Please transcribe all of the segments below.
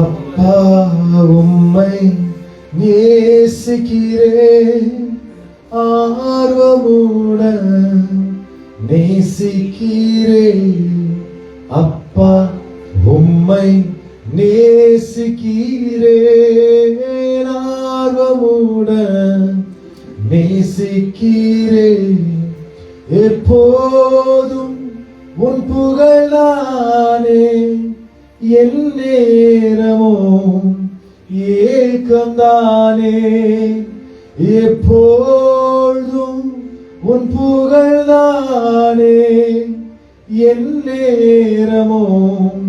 அப்பா உம்மை நேசிக்கிறேன், ஆர்வமுடன் நேசிக்கிறேன். அப்பா உம்மை நேசிக்கிறேன், ஆர்வமுடன் நேசிக்கிறேன். எப்போதும் உன் புகழானே, என் நேரமும் ஏக்கம்தானே. எப்போதும் உன் புகழ்தானே, என் நேரமும்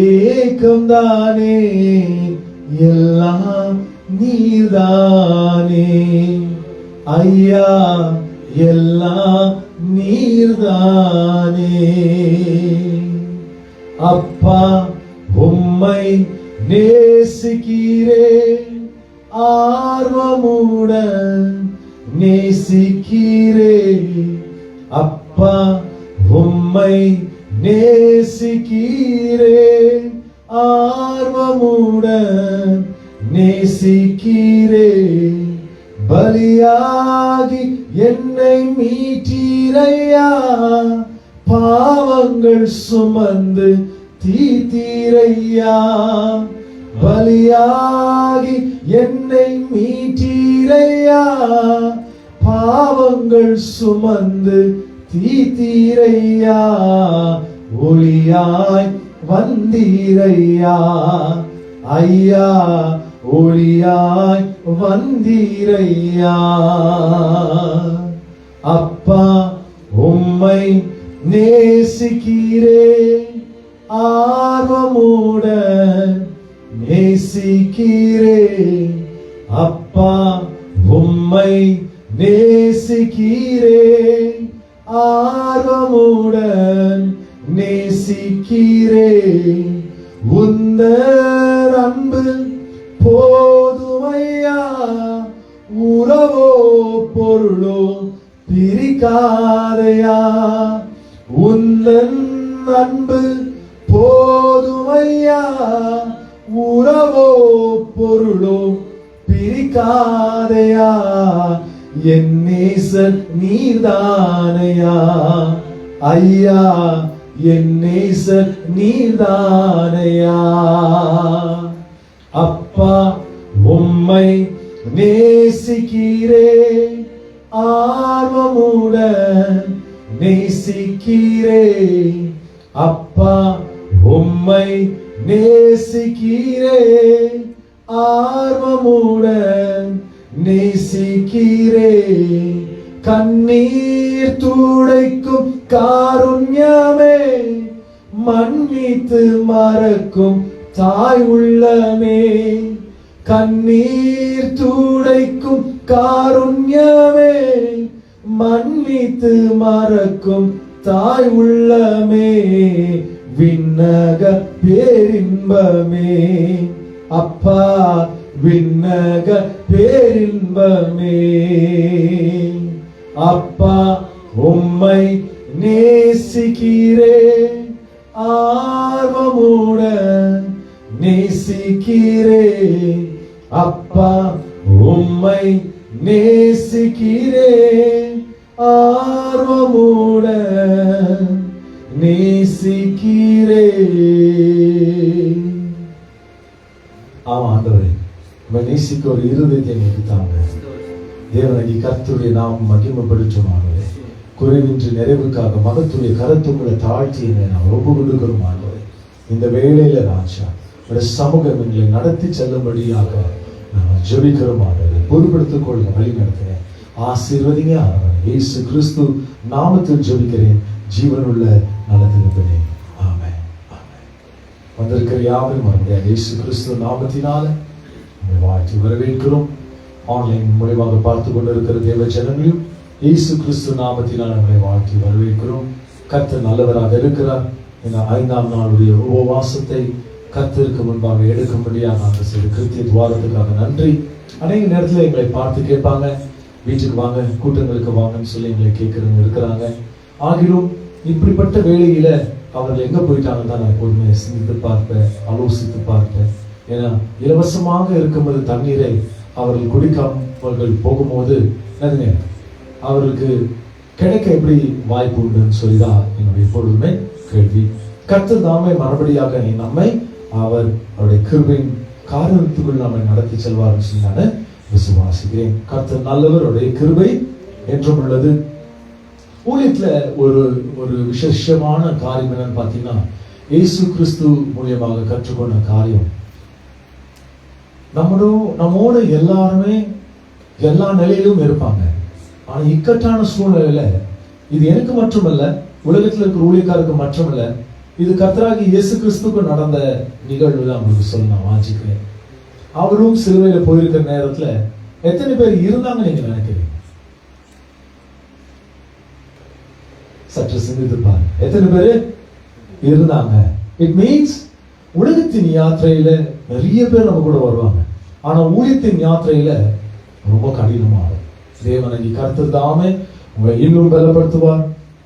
ஏக்கம்தானே. எல்லாம் நீர்தானே ஐயா, எல்லாம் நீர்தானே. அப்பா உம்மை நேசிக்கிறேன், ஆர்வமுடன் நேசிக்கிறேன். அப்பா உம்மை நேசிக்கிறேன், ஆர்வமுடன் நேசிக்கிறேன். பலியாகி என்னை மீட்டீரையா, பாவங்கள் சுமந்து தீர்த்தீரையா. பலியாகி என்னை மீட்டீரையா, பாவங்கள் சுமந்து தீர்த்தீரையா. ஒளியாய் வந்தீரையா ஐயா, ஒளியாய் வந்தீரையா. அப்பா உம்மை நேசிக்கிறேன், ஆர்வமுடன் நேசிக்கிறேன். அப்பா உம்மை நேசிக்கிறேன், ஆர்வமுடன் நேசிக்கிறேன். உந்தன் அன்பு போதுமையா, உறவோ பொருளோ பிரிக்காதையா. உந்தன் அன்பு போதுமையா, உறவோ பொருளோ பிரிக்காதையா. என் நேசர் நீர்தானையா ஐயா, என் நேசர் நீர்தானையா. அப்பா உம்மை நேசிக்கிறேன், ஆர்வமுடன் நேசிக்கிறேன். அப்பா உம்மை நேசிக்கிறேன், ஆர்வமுடன் நேசிக்கிறேன். கண்ணீர் துடைக்கும் காருண்யமே, மன்னித்து மறக்கும் தாய் உள்ளமே. கண்ணீர் துடைக்கும் காருண்யமே, மன்னித்து மறக்கும் தாய் உள்ளமே. விண்ணக பேரின்பமே அப்பா, விண்ணக பேரின்பமே. அப்பா உம்மை நேசிக்கிறேன், ஆர்வமுடன் நேசிக்கிறேன். அப்பா உம்மை நேசிக்கிறேன், ஆர்வமுடன் நேசிக்கிறேன். ஆமா ஆண்டவரே, உம்மை நேசிக்க ஒரு இருதயத்தை எனக்கு தாங்க. தேவனாகி கர்த்தருடைய நாம் மகிமைப்படுத்துமானவரே, குறைவின்றி நிறைவுக்காக மகத்துடைய கருத்துக்களை தாழ்த்தி நாம் ஒப்பு கொடுக்கிறோம் ஆண்டவரே. இந்த வேளையில ராஜா ஒரு சமூகம் எங்களை நடத்தி செல்லும்படியாக நாம் ஜெபிக்கிறோம் ஆண்டவரே. பொறுப்படுத்திக் கொள்ள வழி நடத்துகிறேன், ஆசீர்வதிங்க ஆண்டவரே. இயேசு கிறிஸ்து நாமத்தில் ஜெபிக்கிறேன், ஜீவனுள்ள நல்ல தகப்பனே, ஆமென். ஆமென். வந்திருக்கிற யாவரும் மறுபடியும் இயேசு கிறிஸ்து நாமத்தினால வாழ்த்து வரவேற்கிறோம். ஆன்லைன் மூலமாக பார்த்து கொண்டிருக்கிற தேவ ஜனங்களையும் இயேசு கிறிஸ்து நாமத்தினால் நம்மை வாழ்த்தி வரவேற்கிறோம். கர்த்தர் நல்லவராக இருக்கிறார். இந்த 5ஆம் நாளுடைய உபவாசத்தை கர்த்தருக்கு முன்பாக எடுக்கும்படியாக நாங்கள் செய்த கிருத்திய துவாரத்துக்காக நன்றி. அநேக நேரத்தில் எங்களை பார்த்து கேட்பாங்க, வீட்டுக்கு வாங்க, கூட்டங்களுக்கு வாங்கன்னு சொல்லி எங்களை கேட்கறவங்க இருக்கிறாங்க. ஆகிலும் இப்படிப்பட்ட வேளையில அவர்கள் எங்க போயிட்டாங்கன்னு தான் நான் எப்போதுமே சிந்தித்து பார்ப்பேன், ஆலோசித்து பார்ப்பேன். ஏன்னா இலவசமாக இருக்கும்போது தண்ணீரை அவர்கள் குடிக்காமல் போகும்போது என்னதுங்க அவர்களுக்கு கிடைக்க எப்படி வாய்ப்பு உண்டுன்னு சொல்லிதான் என்னுடைய எப்பொழுதுமே கேள்வி. கர்த்தர் தாமே மறுபடியாக நம்மை அவருடைய கிருபையின் காரியத்துக்குள் நம்மை நடத்தி செல்வார்னு சொல்லி நான் விசுவாசிக்கிறேன். கர்த்தர் நல்லவர், அவருடைய கிருபை என்றும் உள்ளது. ஊழியத்துல ஒரு ஒரு விசேஷமான காரியம் என்னன்னு பாத்தீங்கன்னா, இயேசு கிறிஸ்து மூலியமாக கற்றுக்கொண்ட காரியம், நம்மோட எல்லாருமே எல்லா நிலையிலும் இருப்பாங்க. ஆனா இக்கட்டான சூழ்நிலையில, இது எனக்கு மட்டுமல்ல, உலகத்தில் இருக்கிற ஊழியக்காருக்கு மட்டுமல்ல, இது கர்த்தராகி இயேசு கிறிஸ்துக்கு நடந்த நிகழ்வு தான் உங்களுக்கு சொல்ல நான் வாஞ்சிக்கிறேன். அவரும் சிலுவையில போயிருக்கிற நேரத்துல எத்தனை பேர் இருந்தாங்க நீங்க நினைக்கிறீங்க? சற்று சிந்தித்து பாருங்க, எத்தனை பேரு இருந்தாங்க? இட் மீன்ஸ் உலகத்தின் யாத்திரையில நிறைய பேர் நம்ம கூட வருவாங்க. ஆனா ஊழியத்தின் யாத்திரையில ரொம்ப கடினமாகும். தேவனை கர்த்தர் தாமே உங்களை இன்னும் பலப்படுத்துவார்,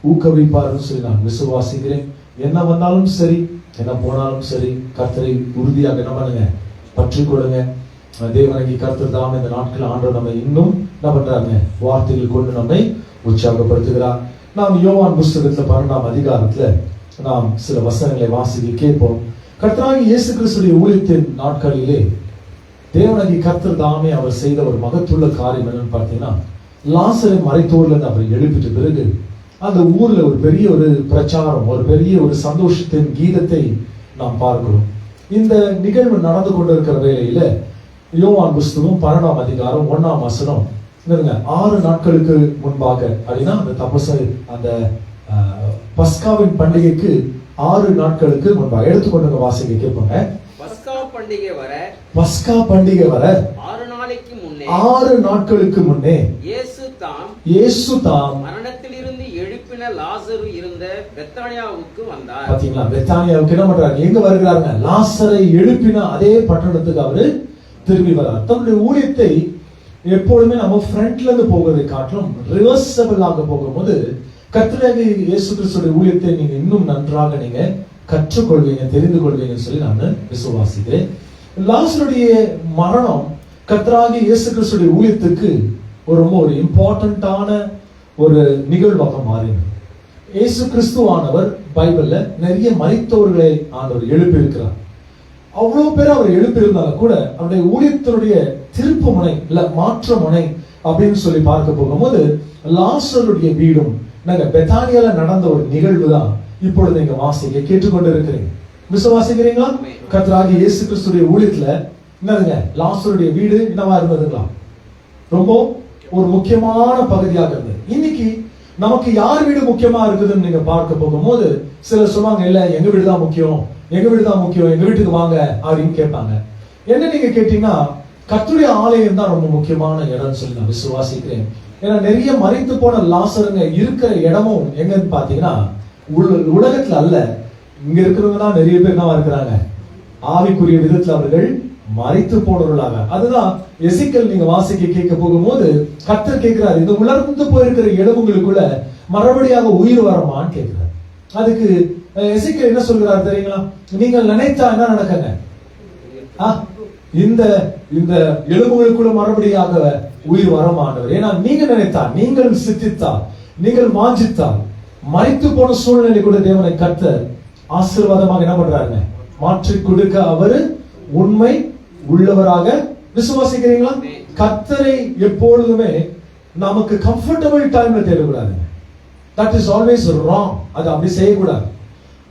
ஊக்குவிப்பார்னு சொல்லி நான் விசுவாசிக்கிறேன். என்ன வந்தாலும் சரி, என்ன போனாலும் சரி, கர்த்தரை உறுதியாக என்ன பண்ணுங்க, பற்றி கொடுங்க. தேவனை கர்த்தர் தாமே இந்த நாட்கள் ஆண்டவர் நம்ம இன்னும் என்ன பண்றாங்க, வார்த்தைகள் கொண்டு நம்மை உற்சாகப்படுத்துகிறார். நாம் யோவான் புஸ்தகத்துல 12ஆம் அதிகாரத்துல நாம் சில வசனங்களை வாசிக்க கேட்போம். கர்த்தராகிய இயேசு கிறிஸ்துவின் ஊழியத்தின் நாட்களிலே தேவனாகிய கர்த்தர் தாமே அவர் செய்த ஒரு மகத்துள்ள காரியம் என்னன்னு பார்த்தீங்கன்னா, லாசரை மறைத்தோர்ல இருந்து அவர் எழுப்பிட்ட பிறகு அந்த ஊர்ல ஒரு பெரிய ஒரு பிரச்சாரம், ஒரு பெரிய ஒரு சந்தோஷத்தின் கீதத்தை நாம் பார்க்கிறோம். இந்த நிகழ்வு நடந்து கொண்டிருக்கிற வேளையில யோவான் புஸ்தகம் 12ஆம் அதிகாரம் 1ஆம் வசனம், 6 நாட்களுக்கு முன்பாக அப்படின்னா அந்த தபசு, அந்த பஸ்காவின் பண்டிகைக்கு 6 நாட்களுக்கு முன்பாக எடுத்துக்கொண்டு வாசிக்க கேட்பாங்க. பஸ்கா பண்டிகை வர 6 நாட்களுக்கு முன்னே இயேசு தாம் மரணத்திலிருந்து எழுப்பின லாசரு இருந்த பெத்தானியாவுக்கு வந்தார். பாத்தீங்களா, பெத்தானியாவுக்கு என்ன பண்றாங்க, எங்க வருகிறாங்க, லாசரை எழுப்பின அதே பட்டணத்துக்கு அவரு திரும்பி வரார். தன்னுடைய ஊழியத்தை எப்பொழுதுமே நம்ம ஃப்ரண்ட்ல இருந்து போகிறதை காட்டிலும் ரிவர்சபிள் ஆக போகும்போது கர்த்தராகிய இயேசு கிறிஸ்துவின் ஊழியத்தை நீங்க இன்னும் நன்றாக நீங்க கற்றுக்கொள்வீங்க, தெரிந்து கொள்வீங்கன்னு சொல்லி நான் விசுவாசிக்கிறேன். லாசருடைய மரணம் கர்த்தராகிய இயேசு கிறிஸ்துவின் ஊழியத்துக்கு ரொம்ப ஒரு இம்பார்ட்டன்டான ஒரு நிகழ்வாக மாறினது. இயேசு கிறிஸ்துவானவர் பைபிள்ல நிறைய மரித்தோர்களை ஆண்டவர் எழுப்பி இருக்கிறார். அவ்வளவு பேர் அவர் எழுப்பியிருந்தாலும் கூட அவருடைய ஊழியத்தினுடைய திருப்பு முனை இல்ல மாற்ற முனை அப்படின்னு சொல்லி பார்க்க போகும்போது லாசருடைய வீடும் நாங்க பெத்தானியால நடந்த ஒரு நிகழ்வு தான் இப்பொழுது நீங்க வாசிக்க கேட்டுக்கொண்டு இருக்கிறீங்க. விசுவாசிக்கிறீங்களா? கர்த்தராகிய இயேசு கிறிஸ்துடைய ஊழியத்துல என்னதுங்க, லாசருடைய வீடு என்னவா இருந்ததுங்களா, ரொம்ப ஒரு முக்கியமான பகுதியாக இருந்தது. இன்னைக்கு நமக்கு யார் வீடு முக்கியமா இருக்குதுன்னு நீங்க பார்க்க போகும்போது சிலர் சொல்லுவாங்க, இல்ல எங்க வீடு தான் முக்கியம், எங்க வீடு தான் முக்கியம், எங்க வீட்டுக்கு வாங்க அப்படின்னு கேட்பாங்க. என்ன நீங்க கேட்டீங்கன்னா, கர்த்தருடைய ஆலயம் தான் ரொம்ப முக்கியமான இடம்னு சொல்லி நான் விசுவாசிக்கிறேன். ஏன்னா நிறைய மரித்து போன லாசருங்க இருக்கிற இடமும் எங்கன்னு பாத்தீங்கன்னா உலகத்துல அல்ல, இங்க இருக்கிறவங்க தான் நிறைய பேர் என்னவா இருக்கிறாங்க, ஆவிக்குரிய விதத்துல அவர்கள் மரித்து போனவர்களாக. அதுதான் எசேக்கியேல் நீங்க வாசிக்க கேட்க போகும்போது கர்த்தர் கேட்கிறார், இந்த உலர்ந்து போயிருக்கிற இடங்களுக்குள்ள மறுபடியாக உயிர் வரமான்னு கேட்கிறார். அதுக்கு எசேக்கியேல் என்ன சொல்கிறார் தெரியுங்களா, நீங்கள் நினைத்தா என்ன நடக்குங்க, இந்த இந்த எலும்புகளுக்குள்ள மறுபடியாக உயிர் வரமானவர். ஏன்னா நீங்க நினைத்தா, நீங்கள் சித்தித்தால், நீங்கள் வாஞ்சித்தால் மரித்து போன சூழ்நிலை கூட தேவனை கர்த்தர் ஆசீர்வாதமாக என்ன பண்றாருங்க, மாற்றி கொடுக்க அவரு உண்மை உள்ளவராக. விசுவாசிக்கிறீங்களா? கர்த்தரை எப்பொழுதுமே நமக்கு கம்ஃபர்டபிள் டைம்ல தேடக்கூடாது. That is always wrong. அது அப்படி செய்யக்கூடாது.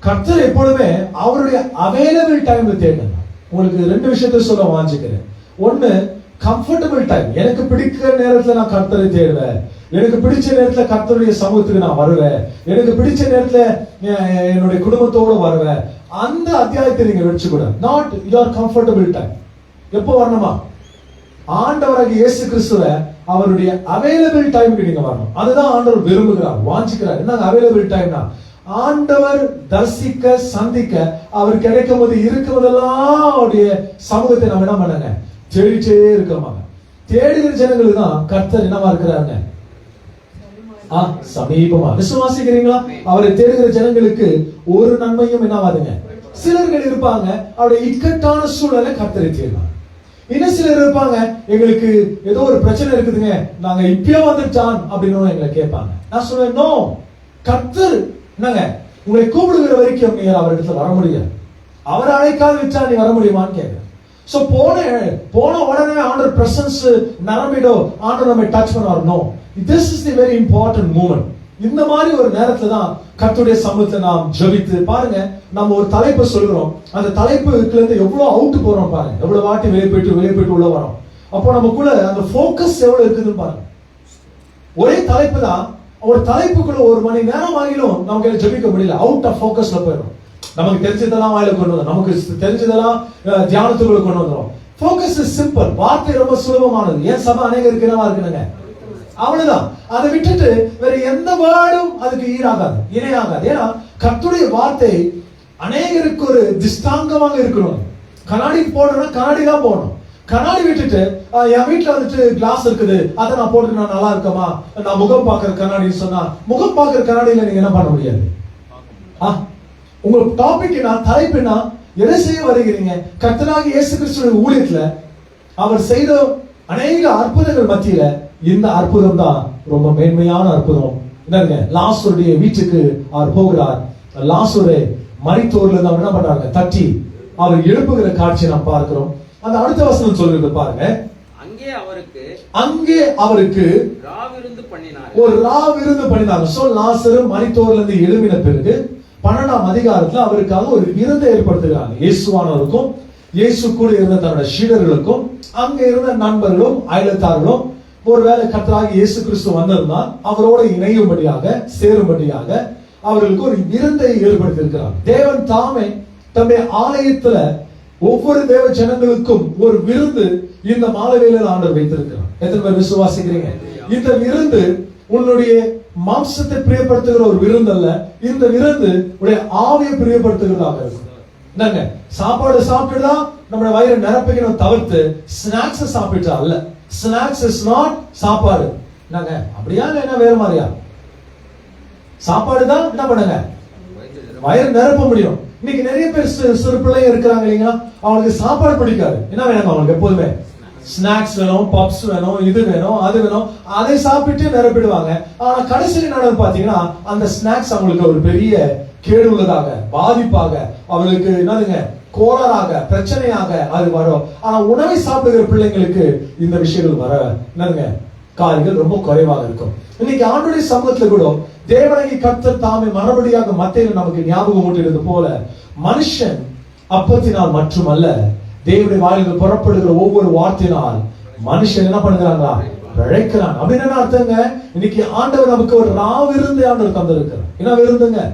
கர்த்தர் எப்பொழுதுமே அவருடைய அவைலபிள் டைம்ல தேடணும். உங்களுக்கு 2 விஷயத்தை சொல்ல வாஞ்சிக்கிறேன். ஒண்ணு, கம்ஃபர்டபிள் டைம். எனக்கு பிடிக்கிற நேரத்துல நான் கர்த்தரை தேடுவேன், எனக்கு பிடிச்ச நேரத்துல கர்த்தருடைய சமூகத்துக்கு நான் வருவேன், எனக்கு பிடிச்ச நேரத்துல என்னுடைய குடும்பத்தோட வருவேன். அந்த அத்தியாயத்தை நீங்க வச்சுக்கூடாது. Not your comfortable time. எப்போ வரணுமா, ஆண்டவராகிய இயேசு கிறிஸ்துவ அவருடைய அவைலபிள் டைமுக்கு நீங்க வரணும். அதுதான் ஆண்டவர் விரும்புகிறார், வாஞ்சிக்கிறார். என்ன அவைலபிள் டைம்னா, ஆண்டவர் தரிசிக்க சந்திக்க அவர் கிடைக்கும் போது இருக்கும்போதெல்லாம் அவருடைய சமூகத்தை நம்ம என்ன பண்ணுங்க, தேடிட்டே இருக்கோமா. தேடுகிற ஜனங்களுக்கு தான் கர்த்தர் என்னவா இருக்கிறாங்க, சமீபமா. விசுவாசிக்கிறீங்களா? அவரை தேடுகிற ஜனங்களுக்கு ஒரு நன்மையும் என்னவாதுங்க. சிலர்கள் இருப்பாங்க அவருடைய இக்கட்டான சூழலை கர்த்தரை தேடுவாங்க. இன்னும் சிலர் இருப்பாங்க எங்களுக்கு ஏதோ ஒரு பிரச்சனை இருக்குதுங்க, நாங்க இப்பயே வந்துட்டான் அப்படின்னு எங்களை கேட்பாங்க. நான் சொல்லுவேன், நோ, கர்த்தர் என்னங்க உங்களை கூப்பிடுகிற வரைக்கும் நீங்க அவரிடத்துல வர முடியாது. அவர் அழைக்காத வச்சா நீ வர முடியுமான்னு கேட்கிறேன். சோ போன உடனே ஆண்டவர் பிரசன்ஸ் நரம்பிடோ ஆண்டவர் நம்ம டச் பண்ணுவார். No, this is the very important moment. இந்த மாதிரி ஒரு நேரத்துல தான் கர்த்தருடைய சமூகத்தை நாம் ஜெபித்து பாருங்க. நம்ம ஒரு தலைப்பு சொல்றோம், அந்த தலைப்புல இருந்து எவ்வளவு அவுட் போறோம் பாருங்க, எவ்வளவு வாட்டி வெளியே போயிட்டு உள்ள வரோம். அப்போ நமக்குள்ள அந்த போக்கஸ் எவ்வளவு இருக்குதுன்னு பாருங்க. ஒரே தலைப்பு தான், ஒரு தலைப்புக்குள்ள ஒரு மணி நேரம் ஆகிலும் நமக்கு ஜெபிக்க முடியல, அவுட் ஆஃப் போக்கஸ்ல போயிடும். நமக்கு தெரிஞ்சதெல்லாம் வாயில கொண்டு வந்தோம், நமக்கு தெரிஞ்சதெல்லாம் தியானத்துக்குள்ள கொண்டு வந்துடும். போக்கஸ் இஸ் சிம்பிள், வார்த்தை ரொம்ப சுலபமானது. ஏன் சபை அநேகருக்கு என்னவா இருக்குனுங்க, அவ்வளவுதான். அதை விட்டுட்டு வேற எந்த வேர்டும் அதுக்கு இணையாகாது. ஏன்னா கர்த்தருடைய வார்த்தை அநேகருக்கு ஒரு திஷ்டாங்கமாக இருக்கணும். கண்ணாடி போடணும்னா கண்ணாடி தான் போடணும். கண்ணாடி விட்டுட்டு என் வீட்டுல வந்துட்டு கிளாஸ் இருக்குது, அதை நான் போட்டு நான் நல்லா இருக்கமா, நான் முகம் பாக்குற கண்ணாடின்னு சொன்னா முகம் பாக்குற கண்ணாடியில நீங்க என்ன பண்ண முடியாது. உங்க டாபிக் என்ன, தலைப்பு என்ன, எதை செய்ய வருகிறீங்க? கர்த்தராகிய இயேசு கிறிஸ்துவின் ஊழியத்துல அவர் செய்த அநேக அற்புதங்கள் மத்தியில இந்த அற்புதம் தான் ரொம்ப மேன்மையான அற்புதம். என்னங்க, லாசருடைய வீட்டுக்கு அவர் போகிறார். லாசரை மரித்தோர்ல இருந்து அவர் என்ன பண்றாங்க, தட்டி அவர் எழுப்புகிற காட்சி நாம் பார்க்கிறோம். அந்த அடுத்த வசனம் சொல்றது பாருங்க, அங்கே அவருக்கு ஒரு ராவிருந்து பண்ணினாங்க. சோ லாசரு மரித்தோர்ல இருந்து எழுப்பின பிறகு 12ஆம் அதிகாரத்துல அவருக்காக ஒரு விருந்தை ஏற்படுத்துகிறாங்க. இயேசுவானவருக்கும் இயேசு கூட இருந்த தன்னுடைய சீடர்களுக்கும் அங்க இருந்த நண்பர்களும் அயலத்தார்களும் ஒருவேளை கர்த்தராகிய இயேசு கிறிஸ்து வந்திருந்தால் அவரோட இணையும்படியாக சேரும்படியாக அவர்களுக்கு ஒரு விருந்தை ஏற்படுத்தி இருக்கிறார். தேவன் தாமே தம்முடைய ஆலயத்துல ஒவ்வொரு தேவ ஜனங்களுக்கும் ஒரு விருந்து இந்த மாலைவேளையில் ஆண்டவர் வைத்திருக்கிறார். எத்தனை பேர் விசுவாசிக்கிறீங்க? இந்த விருந்து உன்னுடைய மாம்சத்தை பிரியப்படுத்துகிற ஒரு விருந்து அல்ல, இந்த விருந்து உடைய ஆவியை பிரியப்படுத்துகிறதாக இருக்கும். என்னங்க, சாப்பாடு சாப்பிட்டுதான் நம்மளோட வயிறு நிரப்பிக்கணும் தவிர்த்து ஸ்நாக்ஸ் சாப்பிட்டா அல்ல. ஸ்நாக்ஸ் இஸ் நாட் சாப்பாடு. என்னங்க அப்படியா என்ன வேற மாதிரியா? சாப்பாடு தான் என்ன பண்ணுங்க, வயிறு நிரப்ப முடியும். இன்னைக்கு நிறைய பேர் சிறு பிள்ளைங்க இருக்கிறாங்க இல்லைங்களா, அவங்களுக்கு சாப்பாடு பிடிக்காது. என்ன வேணும் அவங்களுக்கு? எப்போதுமே ஸ்நாக்ஸ் வேணும், பப்ஸ் வேணும், இது வேணும், அது வேணும், அதை சாப்பிட்டு நிரப்பிடுவாங்க. ஆனா கடைசியில் நடந்து பாத்தீங்கன்னா அந்த ஸ்நாக்ஸ் அவங்களுக்கு ஒரு பெரிய கேடு உள்ளதாக, பாதிப்பாக, அவங்களுக்கு என்னதுங்க, கோளாறாக, பிரச்சனையாக அது வரும். ஆனா உணவை சாப்பிடுகிற பிள்ளைங்களுக்கு இந்த விஷயங்கள் வர என்னங்க காரியங்கள் ரொம்ப குறைவாக இருக்கும். இன்னைக்கு ஆண்டுடைய சமூகத்துல கூட தேவனாகிய கர்த்தர் தாமே மறுபடியாக மத்தேயுல நமக்கு ஞாபகம் ஊட்டியது போல, மனுஷன் அப்பத்தினால் மட்டுமல்ல தேவனுடைய வாயிலிருந்து புறப்படுகிற ஒவ்வொரு வார்த்தையினால் மனுஷன் என்ன பண்ணுகிறாங்களா, பிழைக்கிறான். அப்படின்னு என்ன அர்த்தங்க? இன்னைக்கு ஆண்டவர் நமக்கு ஒரு ராவிருந்து ஆண்டவர் தந்திருக்கிறார். என்ன விருந்துங்க?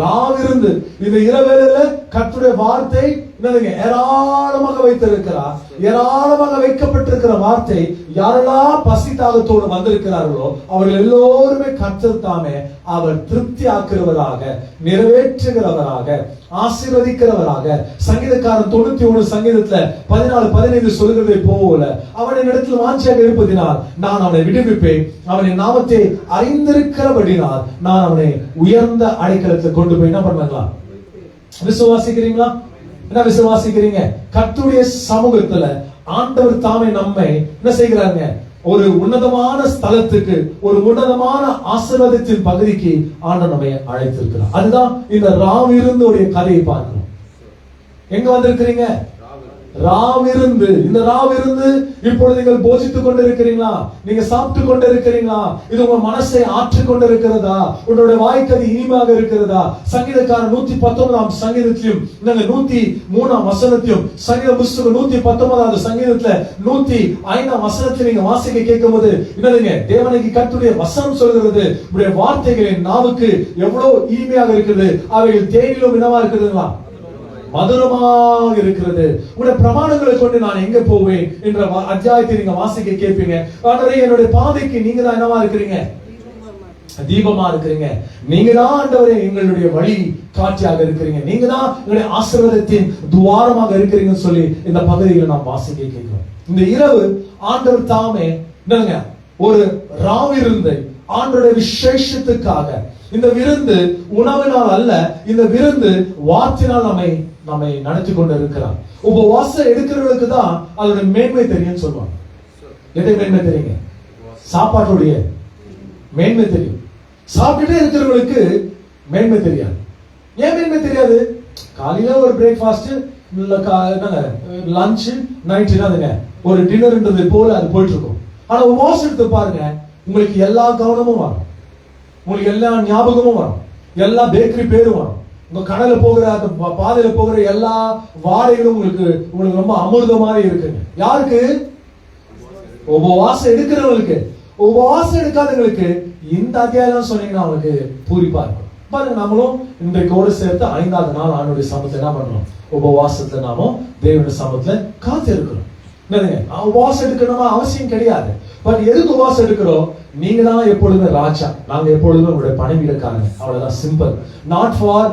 ராவிருந்து. இந்த இரவேளையில கர்த்தருடைய வார்த்தை என்னதுங்க, ஏராளமாக வைத்திருக்கிறார். ஏராளமாக வைக்கப்பட்டிருக்கிற வார்த்தை யாரெல்லாம் பசி தாகத்தோடு வந்திருக்கிறார்களோ அவர்கள் எல்லோருமே கர்த்தர் தாமே அவர் திருப்தி ஆக்குறவராக, நிறைவேற்றுகிறவராக, ஆசீர்வதிக்கிறவராக. சங்கீதக்காரன் 91 சங்கீதத்துல 14-15 சொல்கிறதை போல, அவனின் இடத்தில் வாஞ்சியாக இருப்பதினால் நான் அவனை விடுவிப்பேன், அவனின் நாமத்தை அறிந்திருக்கிறபடினால் நான் அவனை உயர்ந்த அடைக்கலத்தை கொண்டு போய் என்ன பண்ணலாம். விசுவாசிக்கிறீங்களா? என்ன விசுவாசிக்கிறீங்க? கர்த்தருடைய சமூகத்துல ஆண்டவர் தாமே நம்மை என்ன செய்கிறாங்க, ஒரு உன்னதமான ஸ்தலத்துக்கு, ஒரு உன்னதமான ஆசீர்வாதத்தின் பகுதிக்கு ஆண்டவர் நம்மை அழைத்திருக்கிறார். அதுதான் இந்த ராவிருந்துடைய கதையை பார்க்கிறோம். எங்க வந்திருக்கிறீங்க? ராவிருந்து. இந்த ராவிருந்து இப்பொழுது நீங்கள் போஜித்துக் கொண்டிருக்கிறீங்களா? நீங்க சாப்பிட்டு கொண்டு இருக்கிறீங்களா? இது உங்க மனசை ஆற்றிக் கொண்டிருக்கிறதா? உங்களுடைய வாய்க்கு அது இனிமையாக இருக்கிறதா? சங்கீதக்காரன் 119ஆம் சங்கீதத்திலும் 103ஆம் வசனத்திலும், சங்கீத புஸ்தகம் 119வது சங்கீதத்துல 105ஆம் வசனத்தில் நீங்க வாசிக்க கேட்கும் போது என்னதுங்க, தேவனுக்கு கர்த்தருடைய வசனம் சொல்கிறது, உங்களுடைய வார்த்தைகளின் நாவுக்கு எவ்வளவு இனிமையாக இருக்கிறது, அவைகள் தேனிலும் என்னவா இருக்குதுங்களா, மதுரமாக இருக்கிறது. உடைய பிரமாணங்களை கொண்டு நான் எங்க போவேன் என்ற அத்தியாயத்தை நீங்க வாசிக்க கேட்பீங்க. ஆண்டவரே, என்னுடைய பாதைக்கு நீங்க தான் என்னவா இருக்கிறீங்க, தீபமா இருக்கிறீங்க. நீங்க தான் ஆண்டவரே எங்களுடைய வழி காட்சியாக இருக்கிறீங்க. நீங்க தான் எங்களுடைய ஆசீர்வாதத்தின் துவாரமாக இருக்கிறீங்கன்னு சொல்லி இந்த பகுதியில் நாம் வாசிக்க கேட்கிறோம். இந்த இரவு ஆண்டவர் தாமே என்னங்க ஒரு ராவிருந்தை, ஆண்டவருடைய விசேஷத்துக்காக. இந்த விருந்து உணவினால் அல்ல, இந்த விருந்து வார்த்தையினால் நம்மை நடத்தி கொண்டு இருக்கிறார். உபவாசம் எடுக்கிறவர்களுக்கு தான் அதோட மேன்மை தெரியும் சொல்லுவாங்க. எதை மேன்மை தெரியுங்க? சாப்பாட்டுடைய மேன்மை தெரியும். சாப்பிட்டுட்டே இருக்கிறவங்களுக்கு மேன்மை தெரியாது. ஏன் மேன்மை தெரியாது? காலையில ஒரு பிரேக்ஃபாஸ்ட், லஞ்ச், நைட் ஒரு டின்னர்ன்றது போல அது போயிட்டு இருக்கும். ஆனா உபவாசம் எடுத்து பாருங்க, உங்களுக்கு எல்லா கவனமும் வரும், உங்களுக்கு எல்லா ஞாபகமும் வரும், எல்லா பேக்கரி பேரும் வரும், உங்க கடையில போகிற அந்த பாதையில போகிற எல்லா வாடைகளும் உங்களுக்கு ரொம்ப அமிர்தமாக இருக்குங்க. யாருக்கு? உபவாசம் எடுக்கிறவங்களுக்கு. உபவாசம் எடுக்காதவங்களுக்கு இந்த அத்தியாயம் சொன்னீங்கன்னா அவங்களுக்கு பூரிப்பா இருக்கும். பாருங்க, நம்மளும் இன்றைக்கோடு சேர்த்து 5வது நாள் ஆண்டவருடைய சமூகத்தை என்ன பண்றோம்? உபவாசத்துல நாமும் தேவனுடைய சமூகத்துல காத்து இருக்கிறோம். உபவாசம் எடுக்கணுமா அவசியம் கிடையாது. பட் எதுக்கு உபவாசம் எடுக்கிறோம்? நீங்க தான் எப்பொழுதுமே ராஜா, நாங்க எப்பொழுதுமே உங்களுடைய பணிவிடக்காரங்க. அவ்வளவுதான், சிம்பிள். நாட் ஃபார்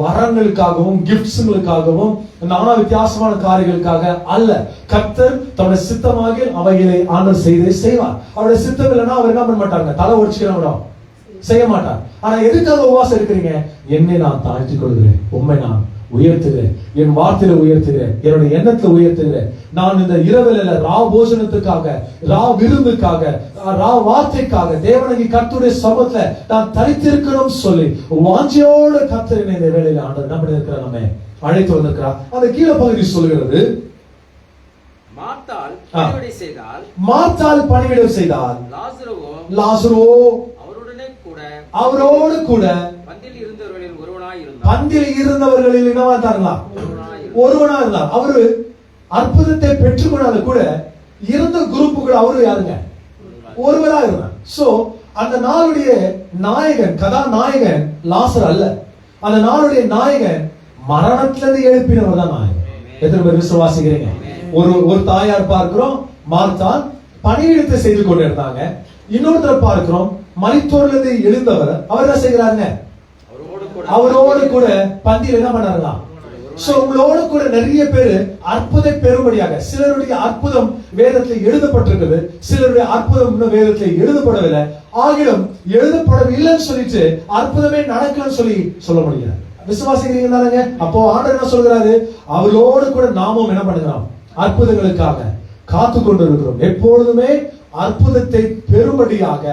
வரங்களுக்காகவும் கிஃப்ட்ஸுங்களுக்காகவும் நானா வித்தியாசமான காரியங்களுக்காக அல்ல. கர்த்தர் தன்னுடைய சித்தமாக அவைகளை ஆண்டவர் செய்வார். அவருடைய சித்தம் இல்லைன்னா அவர் என்ன பண்ண மாட்டாங்க, தலை உடைச்சுக்கிறோம், செய்ய மாட்டார். ஆனா எதுக்காக உபவாசம் எடுக்கிறீங்க? என்னை நான் தாழ்த்திக் கொள்கிறேன், உண்மை நான் உயர்த்துகிறேன், என் வார்த்தையில உயர்த்துகிறேன், என்னுடைய எண்ணத்தை உயர்த்துகிறேன். நான் இந்த இரவில் ரா போஜனத்துக்காக, ரா விருந்துக்காக, ரா வார்த்தைக்காக தேவனுக்கு கர்த்தருடைய சமூகத்துல நான் தரித்திருக்கணும் சொல்லி வாஞ்சியோடு கர்த்தர் இந்த வேளையில ஆண்டவர் என்ன பண்ணியிருக்கிறார்? நம்ம அழைத்து வந்திருக்கிறார். அந்த கீழே பகுதி சொல்லுகிறது, மார்த்தாள் பணிவிடை செய்தால் லாசருவோ அவரோடு கூட பந்தில் இருந்தவர்களில் என்னவா இருந்தாங்களா? ஒருவனா இருந்தார். அவரு அற்புதத்தை பெற்றுக்கொண்டாத கூட இருந்த குரூப்புகள் அவரு யாருங்க? ஒருவரா இருந்தார். சோ அந்த நாளுடைய நாயகன், கதாநாயகன் லாசர் அல்ல. அந்த நாளுடைய நாயகன் மரணத்திலிருந்து எழுப்பினவர் தான் நாயகன். எத்தனை பேர் விசுவாசிக்கிறீங்க? ஒரு தாயார் பார்க்கிறோம், மார்த்தாள் பணியிடத்தை செய்து கொண்டு இருந்தாங்க. இன்னொருத்தர் பார்க்கிறோம், மரித்தோரிலிருந்து எழுந்தவர். அவர் என்ன செய்கிறாருங்க? அவரோடு கூட பந்தியில் என்ன பண்ணாருங்களா? சோ உங்களோடு கூட நிறைய பேர் அற்புத பெறும்படியாக, சிலருடைய அற்புதம் வேதத்தில் எழுதப்பட்டிருக்கிறது, சிலருடைய அற்புதம் வேதத்தில் எழுதப்படவில்லை. ஆகிலும் எழுதப்படவில்லைன்னு சொல்லிட்டு அற்புதமே நடக்கலன்னு சொல்ல முடியாது. விசுவாசிக்கிறீங்க? அப்போ ஆண்டவர் என்ன சொல்கிறாரு? அவரோடு கூட நாமும் என்ன பண்ணுகிறோம்? அற்புதங்களுக்காக காத்து கொண்டு இருக்கிறோம். எப்பொழுதுமே அற்புதத்தை பெறும்படியாக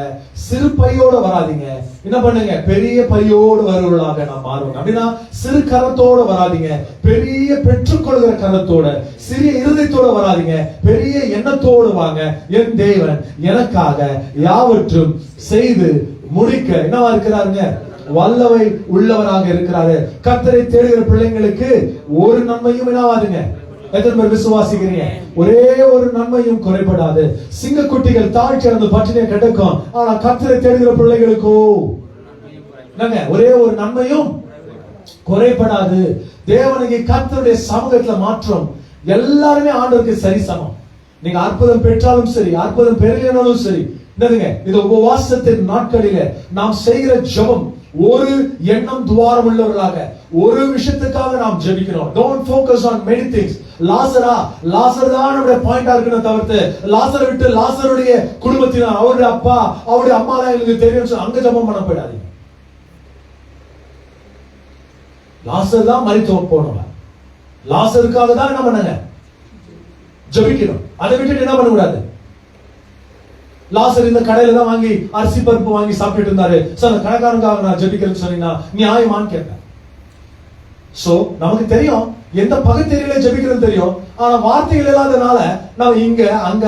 சிறு பையோட வராதீங்க. என்ன பண்ணுங்க? பெரிய பையோடு வருவர்களாக நாம் மாறுவோம். அப்படின்னா சிறு கரத்தோட வராதீங்க, பெரிய பெற்றுக்கொள்கிற கரத்தோட, சிறிய இருதயத்தோட வராதீங்க, பெரிய எண்ணத்தோடு வாங்க. என் தேவன் எனக்காக யாவற்றும் செய்து முடிக்க என்னவா இருக்கிறாருங்க? வல்லவை உள்ளவராக இருக்கிறாரு. கர்த்தரை தேடுகிற பிள்ளைங்களுக்கு ஒரு நன்மையும் என்னவாதுங்க? எத்தனை பேர் விசுவாசிக்கிறீங்க? ஒரே ஒரு நன்மையும் குறைபடாது. சிங்கக்குட்டிகள் தாழ்ச்சி இறந்து பட்டினியை கிடக்கும். ஆனா கர்த்தரை தேடுகிற பிள்ளைகளுக்கோ ஒரே ஒரு நன்மையும் குறைபடாது. தேவனுக்கு கர்த்தருடைய சமூகத்துல மாற்றம். எல்லாருமே ஆண்டவருக்கு சரி சமம். நீங்க அற்புதம் பெற்றாலும் சரி, அற்புதம் பெறலைனாலும் சரி, என்னதுங்க? இந்த உபவாசத்தின் நாட்களில நாம் செய்கிற ஜெபம் ஒரு எண்ணம் துவாரம் உள்ளவர்களாக ஒரு விஷயத்துக்காக நாம் ஜெபிக்கிறோம். Don't focus on many things. லாசர் தான் நம்முடைய பாயிண்டா இருக்கணும் தவிர்த்து லாசரை விட்டு லாசருடைய குடும்பத்தினர், அவருடைய அப்பா, அவருடைய அம்மா தான் எனக்கு தெரியும் அங்க ஜெபம் பண்ண போயிடாதீங்க. லாசர் தான் மரித்து போனவங்க. லாசருக்காக தான் என்ன பண்ணாங்க? ஜெபிக்கணும். அதை விட்டுட்டு என்ன பண்ண கூடாது? லாசர் இந்த கடையில தான் வாங்கி அரிசி பருப்பு வாங்கி சாப்பிட்டு இருந்தாரு, அந்த கடைக்காரனுக்காக நான் ஜெபிக்கிறேன்னு சொன்னீங்கன்னா நியாயமான்னு கேட்டேன். சோ நமக்கு தெரியும் எந்த பகுத்தறியில ஜெபிக்கிறது தெரியும். ஆனா வார்த்தைகள் இல்லாதனால நாம் இங்க அங்க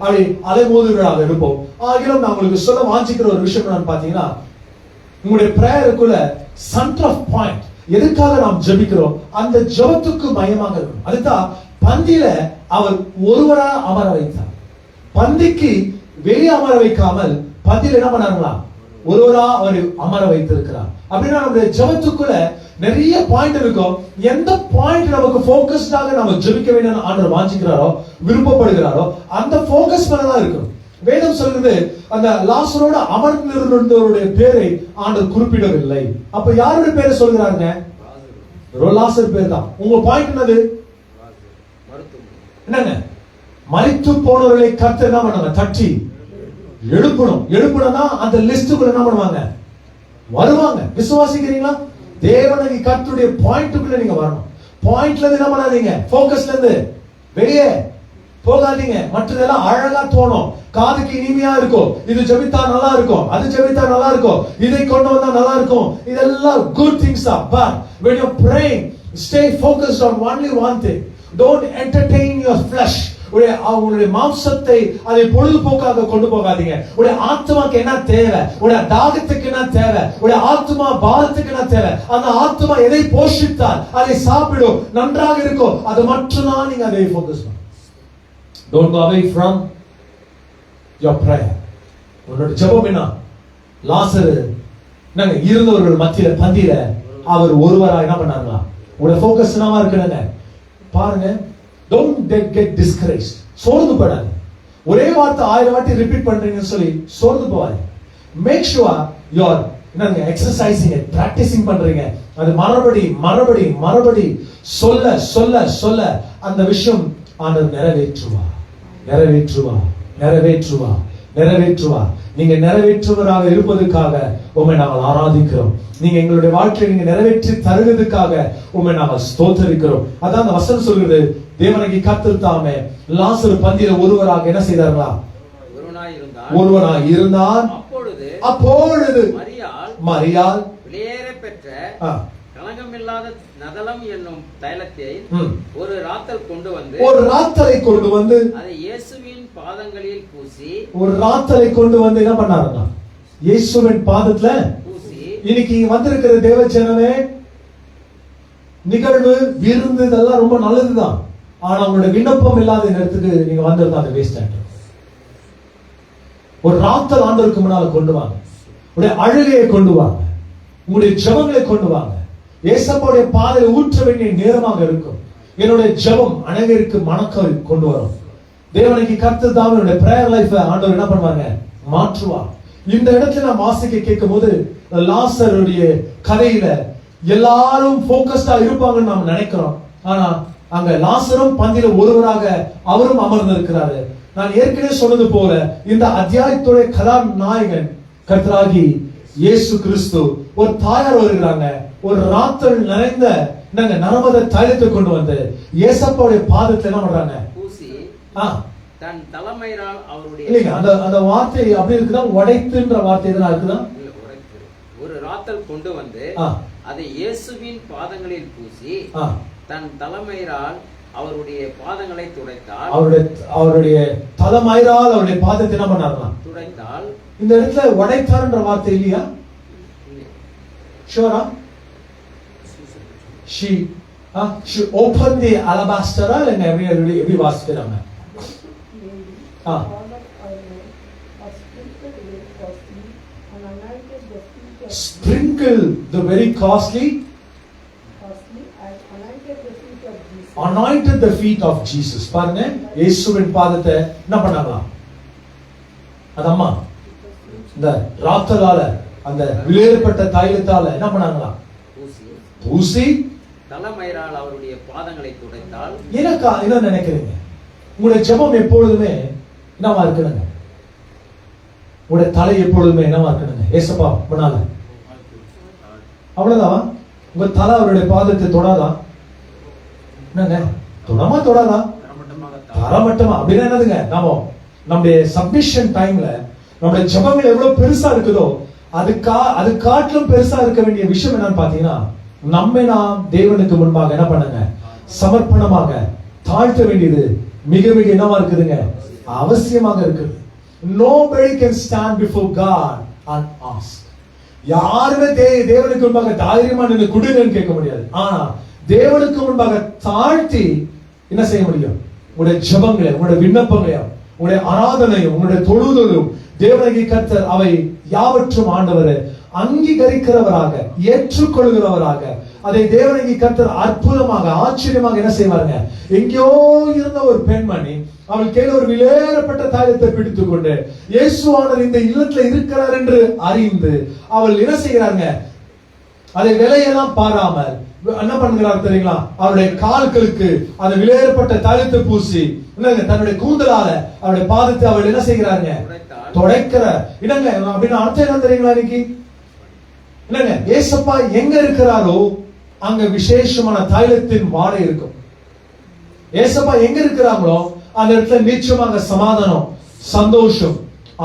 அப்படி அலைமோதுகளாக இருப்போம். ஆகிலும் நான் உங்களுக்கு சொல்ல வாஞ்சிக்கிற ஒரு விஷயம் நான் பாத்தீங்கன்னா, உங்களுடைய பிரேயருக்குள்ள சென்டர் ஆஃப் பாயிண்ட் எதுக்காக நாம் ஜெபிக்கிறோம் அந்த ஜெபத்துக்கு மையமாக இருக்கும். அதுதான் பந்தியில அவர் ஒருவரா அமர வைத்தார். பந்திக்கு வெளியே அமர வைக்காமல் பந்தியில் என்ன பண்ணாங்களா? ஒருவரா அவர் அமர வைத்திருக்கிறார். அப்படின்னா நம்முடைய ஜெபத்துக்குள்ள நிறைய பாயிண்ட் இருக்கும். எந்த பாயிண்ட் நமக்கு போக்கஸ்டாக நம்ம ஜெபிக்க வேண்டும் ஆண்டவர் வாஞ்சிக்கிறாரோ, விருப்பப்படுகிறாரோ அந்த போக்கஸ் மேலதான் இருக்கும். வேதம் சொல்கிறது அந்த லாசரோட அமர்ந்திருந்தவருடைய பேரை ஆண்டவர் குறிப்பிடவில்லை. அப்ப யாருடைய பேரை சொல்கிறாருங்க? லாசர் பேர் தான். உங்க பாயிண்ட் என்னது? என்னங்க? மரித்து போனவர்களை கர்த்தர் என்ன பண்ணாங்க? தட்டி எழுப்பணும். எழுப்பணும்னா அந்த லிஸ்டுக்குள்ள என்ன பண்ணுவாங்க? வருவாங்க. விசுவாசிக்கிறீங்களா? தேவனை கர்த்தருடைய பாயிண்ட்டுக்குள்ள நீங்க வரணும். பாயிண்ட்ல இருந்து என்ன பண்ணாதீங்க, போக்கஸ்ல இருந்து வெளியே போகாதீங்க. மற்றதெல்லாம் அழகா தோணும், காதுக்கு இனிமையா இருக்கும். இது ஜெபித்தா நல்லா இருக்கும், அது ஜெபித்தா நல்லா இருக்கும், இதை கொண்டு வந்தா நல்லா இருக்கும். இதெல்லாம் good things are, but when you're praying, stay focused on only one thing. Don't entertain your flesh. உங்களுடைய மாம்சத்தை அதை பொழுதுபோக்காக கொண்டு போகாதீங்க. உடைய ஆத்மாக்கு என்ன தேவை, உடைய தாகத்துக்கு என்ன தேவை, உடைய ஆத்மா பாரத்துக்கு என்ன தேவை, அந்த ஆத்மா எதை போஷித்தால் அதை சாப்பிடும், நன்றாக இருக்கும், அது மட்டும்தான் நீங்க அதை ஃபோக்கஸ் பண்ணுங்க. Don't go away from your prayer. உன்னோட ஜெபம் என்ன? லாசரு நாங்க இருந்தவர்கள் மத்தியில பந்தியில அவர் ஒருவராக என்ன பண்ணாங்களா? உடைய ஃபோக்கஸ் என்னவா இருக்கணுங்க பாருங்க. Don't get discouraged. சோர்ந்து போடாதீங்க. ஒரே வார்த்தை 1000 வாட்டி ரிப்பீட் பண்றீங்கன்னு சொல்லி சோர்ந்து போவாதீங்க. Make sure you are exercising it, practicing பண்றீங்க. அது மறுபடி சொல்ல சொல்ல சொல்ல அந்த விஷயம் ஆண்டவர் நிறைவேற்றுவா. நீங்க நிறைவேற்றுவராக இருப்பதற்காக உம்மை நாங்கள் ஆராதிக்கிறோம். நீங்க எங்களுடைய வாழ்க்கையை நீங்க நிறைவேற்றி தருவதற்காக உம்மை நாங்கள் ஸ்தோத்திரிக்கிறோம். அதான் அந்த வசனம் சொல்கிறது, தேவனாகிய கர்த்தர் தாமே லாசரு பந்தியில ஒருவராக என்ன செய்தார்களா? ஒருவனாய் இருந்தான். அப்பொழுது மரியாள் வெளியேற பெற்ற கலங்கமில்லாத நதலம் என்னும் தைலத்தை ஒரு ராத்தல் கொண்டு வந்து அதை இயேசுவின் பாதங்களில் பூசி, ஒரு ராத்தலை கொண்டு வந்து என்ன பண்ணாருன்னா இயேசுவின் பாதத்துல பூசி. இன்னைக்கு வந்திருக்கிற தேவஜனமே, நிகழ்வு விருந்து இதெல்லாம் ரொம்ப நல்லதுதான். ஆனா உங்களுடைய விண்ணப்பம் இல்லாத நேரத்துக்கு நீங்க வந்திருந்தா அது வேஸ்ட் ஆயிடும். ஒரு ராத்தல் ஆண்டவருக்கு முன்னால கொண்டு வாங்க. உங்களுடைய அழுகையை கொண்டு வாங்க, உங்களுடைய ஜெபங்களை கொண்டு வாங்க. ஏசப்பாவுடைய பாதையை ஊற்ற வேண்டிய நேரமாக இருக்கும். என்னுடைய ஜெபம் அநேகருக்கு மணக்கம் கொண்டு வரும். தேவனுக்கு கர்த்தர் தாமே என்னுடைய பிரேயர் லைஃப் ஆண்டவர் என்ன பண்ணுவாங்க? மாற்றுவா. இந்த இடத்துல நான் வாசிக்க கேட்கும் போது லாசருடைய கதையில எல்லாரும் போக்கஸ்டா இருப்பாங்கன்னு நாம் நினைக்கிறோம். ஆனா அங்க லாசரும் பந்தியில ஒருவராக அவரும் அமர்ந்திருக்கிறாரு. நான் ஏற்கனவே சொன்னது போல இந்த அத்தியாயத்துடைய கதாநாயகன் கர்த்தராகி இயேசு கிறிஸ்து. ஒரு தாயார் வருகிறாங்க, ஒரு ராத்தல் நிறைந்த நரமத தைலத்தை கொண்டு வந்து ஏசப்பாவுடைய பாதத்தை என்ன பண்றாங்க? தன் தலைமையினால் அவருடைய இல்லைங்க, அந்த வார்த்தை அப்படி இருக்குதா? உடைத்துன்ற வார்த்தை எதுனா இருக்குதா? ஒரு ராத்தல் கொண்டு வந்து அதை இயேசுவின் பாதங்களில் பூசி தன் தலைமையினால் அவருடைய பாதங்களை துடைத்தால், அவருடைய தலைமையினால் அவருடைய பாதத்தை என்ன பண்ணாருன்னா துடைத்தால். இந்த இடத்துல உடைத்தார்ன்ற வார்த்தை இல்லையா? ஷூரா? she opened the alabaster and every வாசிக்கிறாங்க. Sprinkle the very costly anointed the feet of Jesus. பாருங்க, இயேசுவின் பாதத்தை என்ன பண்ணாங்களா? அதம்மா இந்த ராத்தலால அந்த விலையேறப்பட்ட தைலத்தால என்ன பண்ணாங்களா? பூசி தலைமையினால் அவருடைய பாதங்களை துடைத்தால். எனக்கா என்ன நினைக்கிறீங்க? உங்களுடைய ஜெபம் எப்பொழுதுமே என்னவா இருக்கணுங்க? உங்களுடைய தலை எப்பொழுதுமே என்னவா இருக்கணுங்க? ஏசப்பா முன்னால அவ்வளவுதான். உங்க தலை அவருடைய பாதத்தை தொடாதான்? என்னங்க தொடாதா? தரமட்டமா அப்படின்னா என்னதுங்க? நாம நம்முடைய சப்மிஷன் டைம்ல நம்முடைய ஜெபங்கள் எவ்வளவு பெருசா இருக்குதோ அது காட்டிலும் பெருசா இருக்க வேண்டிய விஷயம் என்னன்னு பாத்தீங்கன்னா, நம்மை நாம் தேவனுக்கு முன்பாக என்ன பண்ணுங்க? சமர்ப்பணமாக தாழ்த்த வேண்டியது மிக மிக என்னவா இருக்குதுங்க? அவசியமாக இருக்குது. Nobody can stand before God and ask. யாருமே தேவனுக்கு முன்பாக தைரியமா நின்று குடுங்கன்னு கேட்க முடியாது. ஆனா தேவனுக்கு முன்பாக தாழ்த்தி என்ன செய்ய முடியும்? உங்களுடைய ஜெபங்களை, உங்களுடைய விண்ணப்பங்களையும், உங்களுடைய ஆராதனையும், உங்களுடைய தொழுதலும் தேவனாகிய கர்த்தர் அவை யாவற்றும் ஆண்டவர் அங்கீகரிக்கிறவராக, ஏற்றுக்கொள்கிறவராக, அதை தேவனாகிய கர்த்தர் அற்புதமாக ஆச்சரியமாக என்ன செய்வாருங்க? எங்கேயோ இருந்த ஒரு பெண்மணி அவள் கையில ஒரு விலையேறப்பட்ட தைலத்தை பிடித்துக் கொண்டு இயேசுவானவர் இந்த இல்லத்துல இருக்கிறார் என்று அறிந்து அவள் என்ன செய்கிறாங்க? அதை விலையெல்லாம் பாராமல் என்ன பண்ணுகிறார் தெரியுங்களா? அவருடைய கால்களுக்கு அந்த விலையேறப்பட்ட தைலத்தை பூசி தன்னுடைய கூந்தலால அவருடைய பாதத்தை அவள் என்ன செய்கிறாங்க? துடைக்கிற இடங்க அப்படின்னு அர்த்தம் என்ன தெரியுங்களா இன்னைக்கு? இல்லங்க, ஏசப்பா எங்க இருக்கிறாரோ அங்க விசேஷமான தைலத்தின் வாடை இருக்கும். ஏசப்பா எங்க இருக்கிறாங்களோ அந்த இடத்துல நிச்சயமாக சமாதானம், சந்தோஷம்,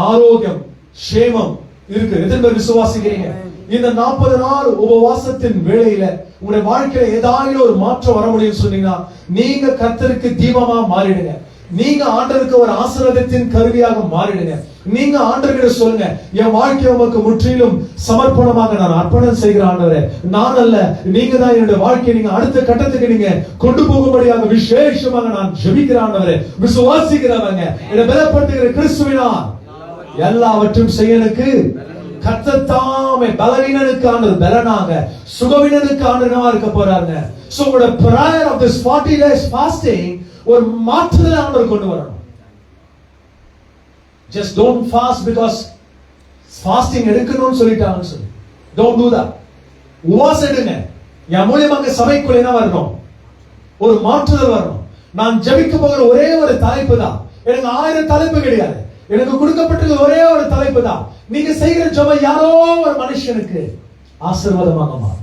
ஆரோக்கியம், சேமம் இருக்கு. எத்தனை பேர் விசுவாசிக்கிறீங்க? இந்த 40 நாள் உபவாசத்தின் வேளையில உங்களுடைய வாழ்க்கையில ஏதாவது ஒரு மாற்றம் வர முடியும் சொன்னீங்கன்னா நீங்க கர்த்தருக்கு தீபமா மாறிடுங்க. நீங்க ஆண்டவருக்கு ஒரு ஆசீர்வாதத்தின் கருவியாக மாறிடுங்க. நீங்க ஆண்டவர்கிட்ட சொல்லுங்க, என் வாழ்க்கை உமக்கு முற்றிலும் சமர்ப்பணமாக நான் அர்ப்பணம் செய்கிற ஆண்டவரே, நான் அல்ல நீங்க தான் என்னுடைய வாழ்க்கையை நீங்க அடுத்த கட்டத்துக்கு நீங்க கொண்டு போகும்படியாக விசேஷமாக நான் ஜெபிக்கிற ஆண்டவரே. விசுவாசிக்கிறவங்க என்னை பலப்படுத்துகிற கிறிஸ்துவினால் எல்லாவற்றும் செய்ய எனக்கு கர்த்தர் தாமே பலவீனனுக்கான பலனாக, சுகவீனனுக்கான இருக்க போறாங்க. So the prayer of this 40 days fasting ஒரு மாற்றத்தை ஆண்டவர் கொண்டு வரணும். Just don't fast because fasting எடுக்கணும்னு சொல்லிட்டாங்கன்னு சொல்லி don't do that. உபவாசம் எடுங்க. என் மூலமாக சபைக்குள்ள என்ன வரணும்? ஒரு மாற்றுதல் வரணும். நான் ஜெபிக்க போகிற ஒரே ஒரு தலைப்பு தான். எனக்கு 1000 தலைப்பு கிடையாது. எனக்கு கொடுக்கப்பட்டது ஒரே ஒரு தலைப்பு தான். நீங்க செய்கிற ஜெபம் யாரோ ஒரு மனுஷனுக்கு ஆசீர்வாதமாக மாறும்.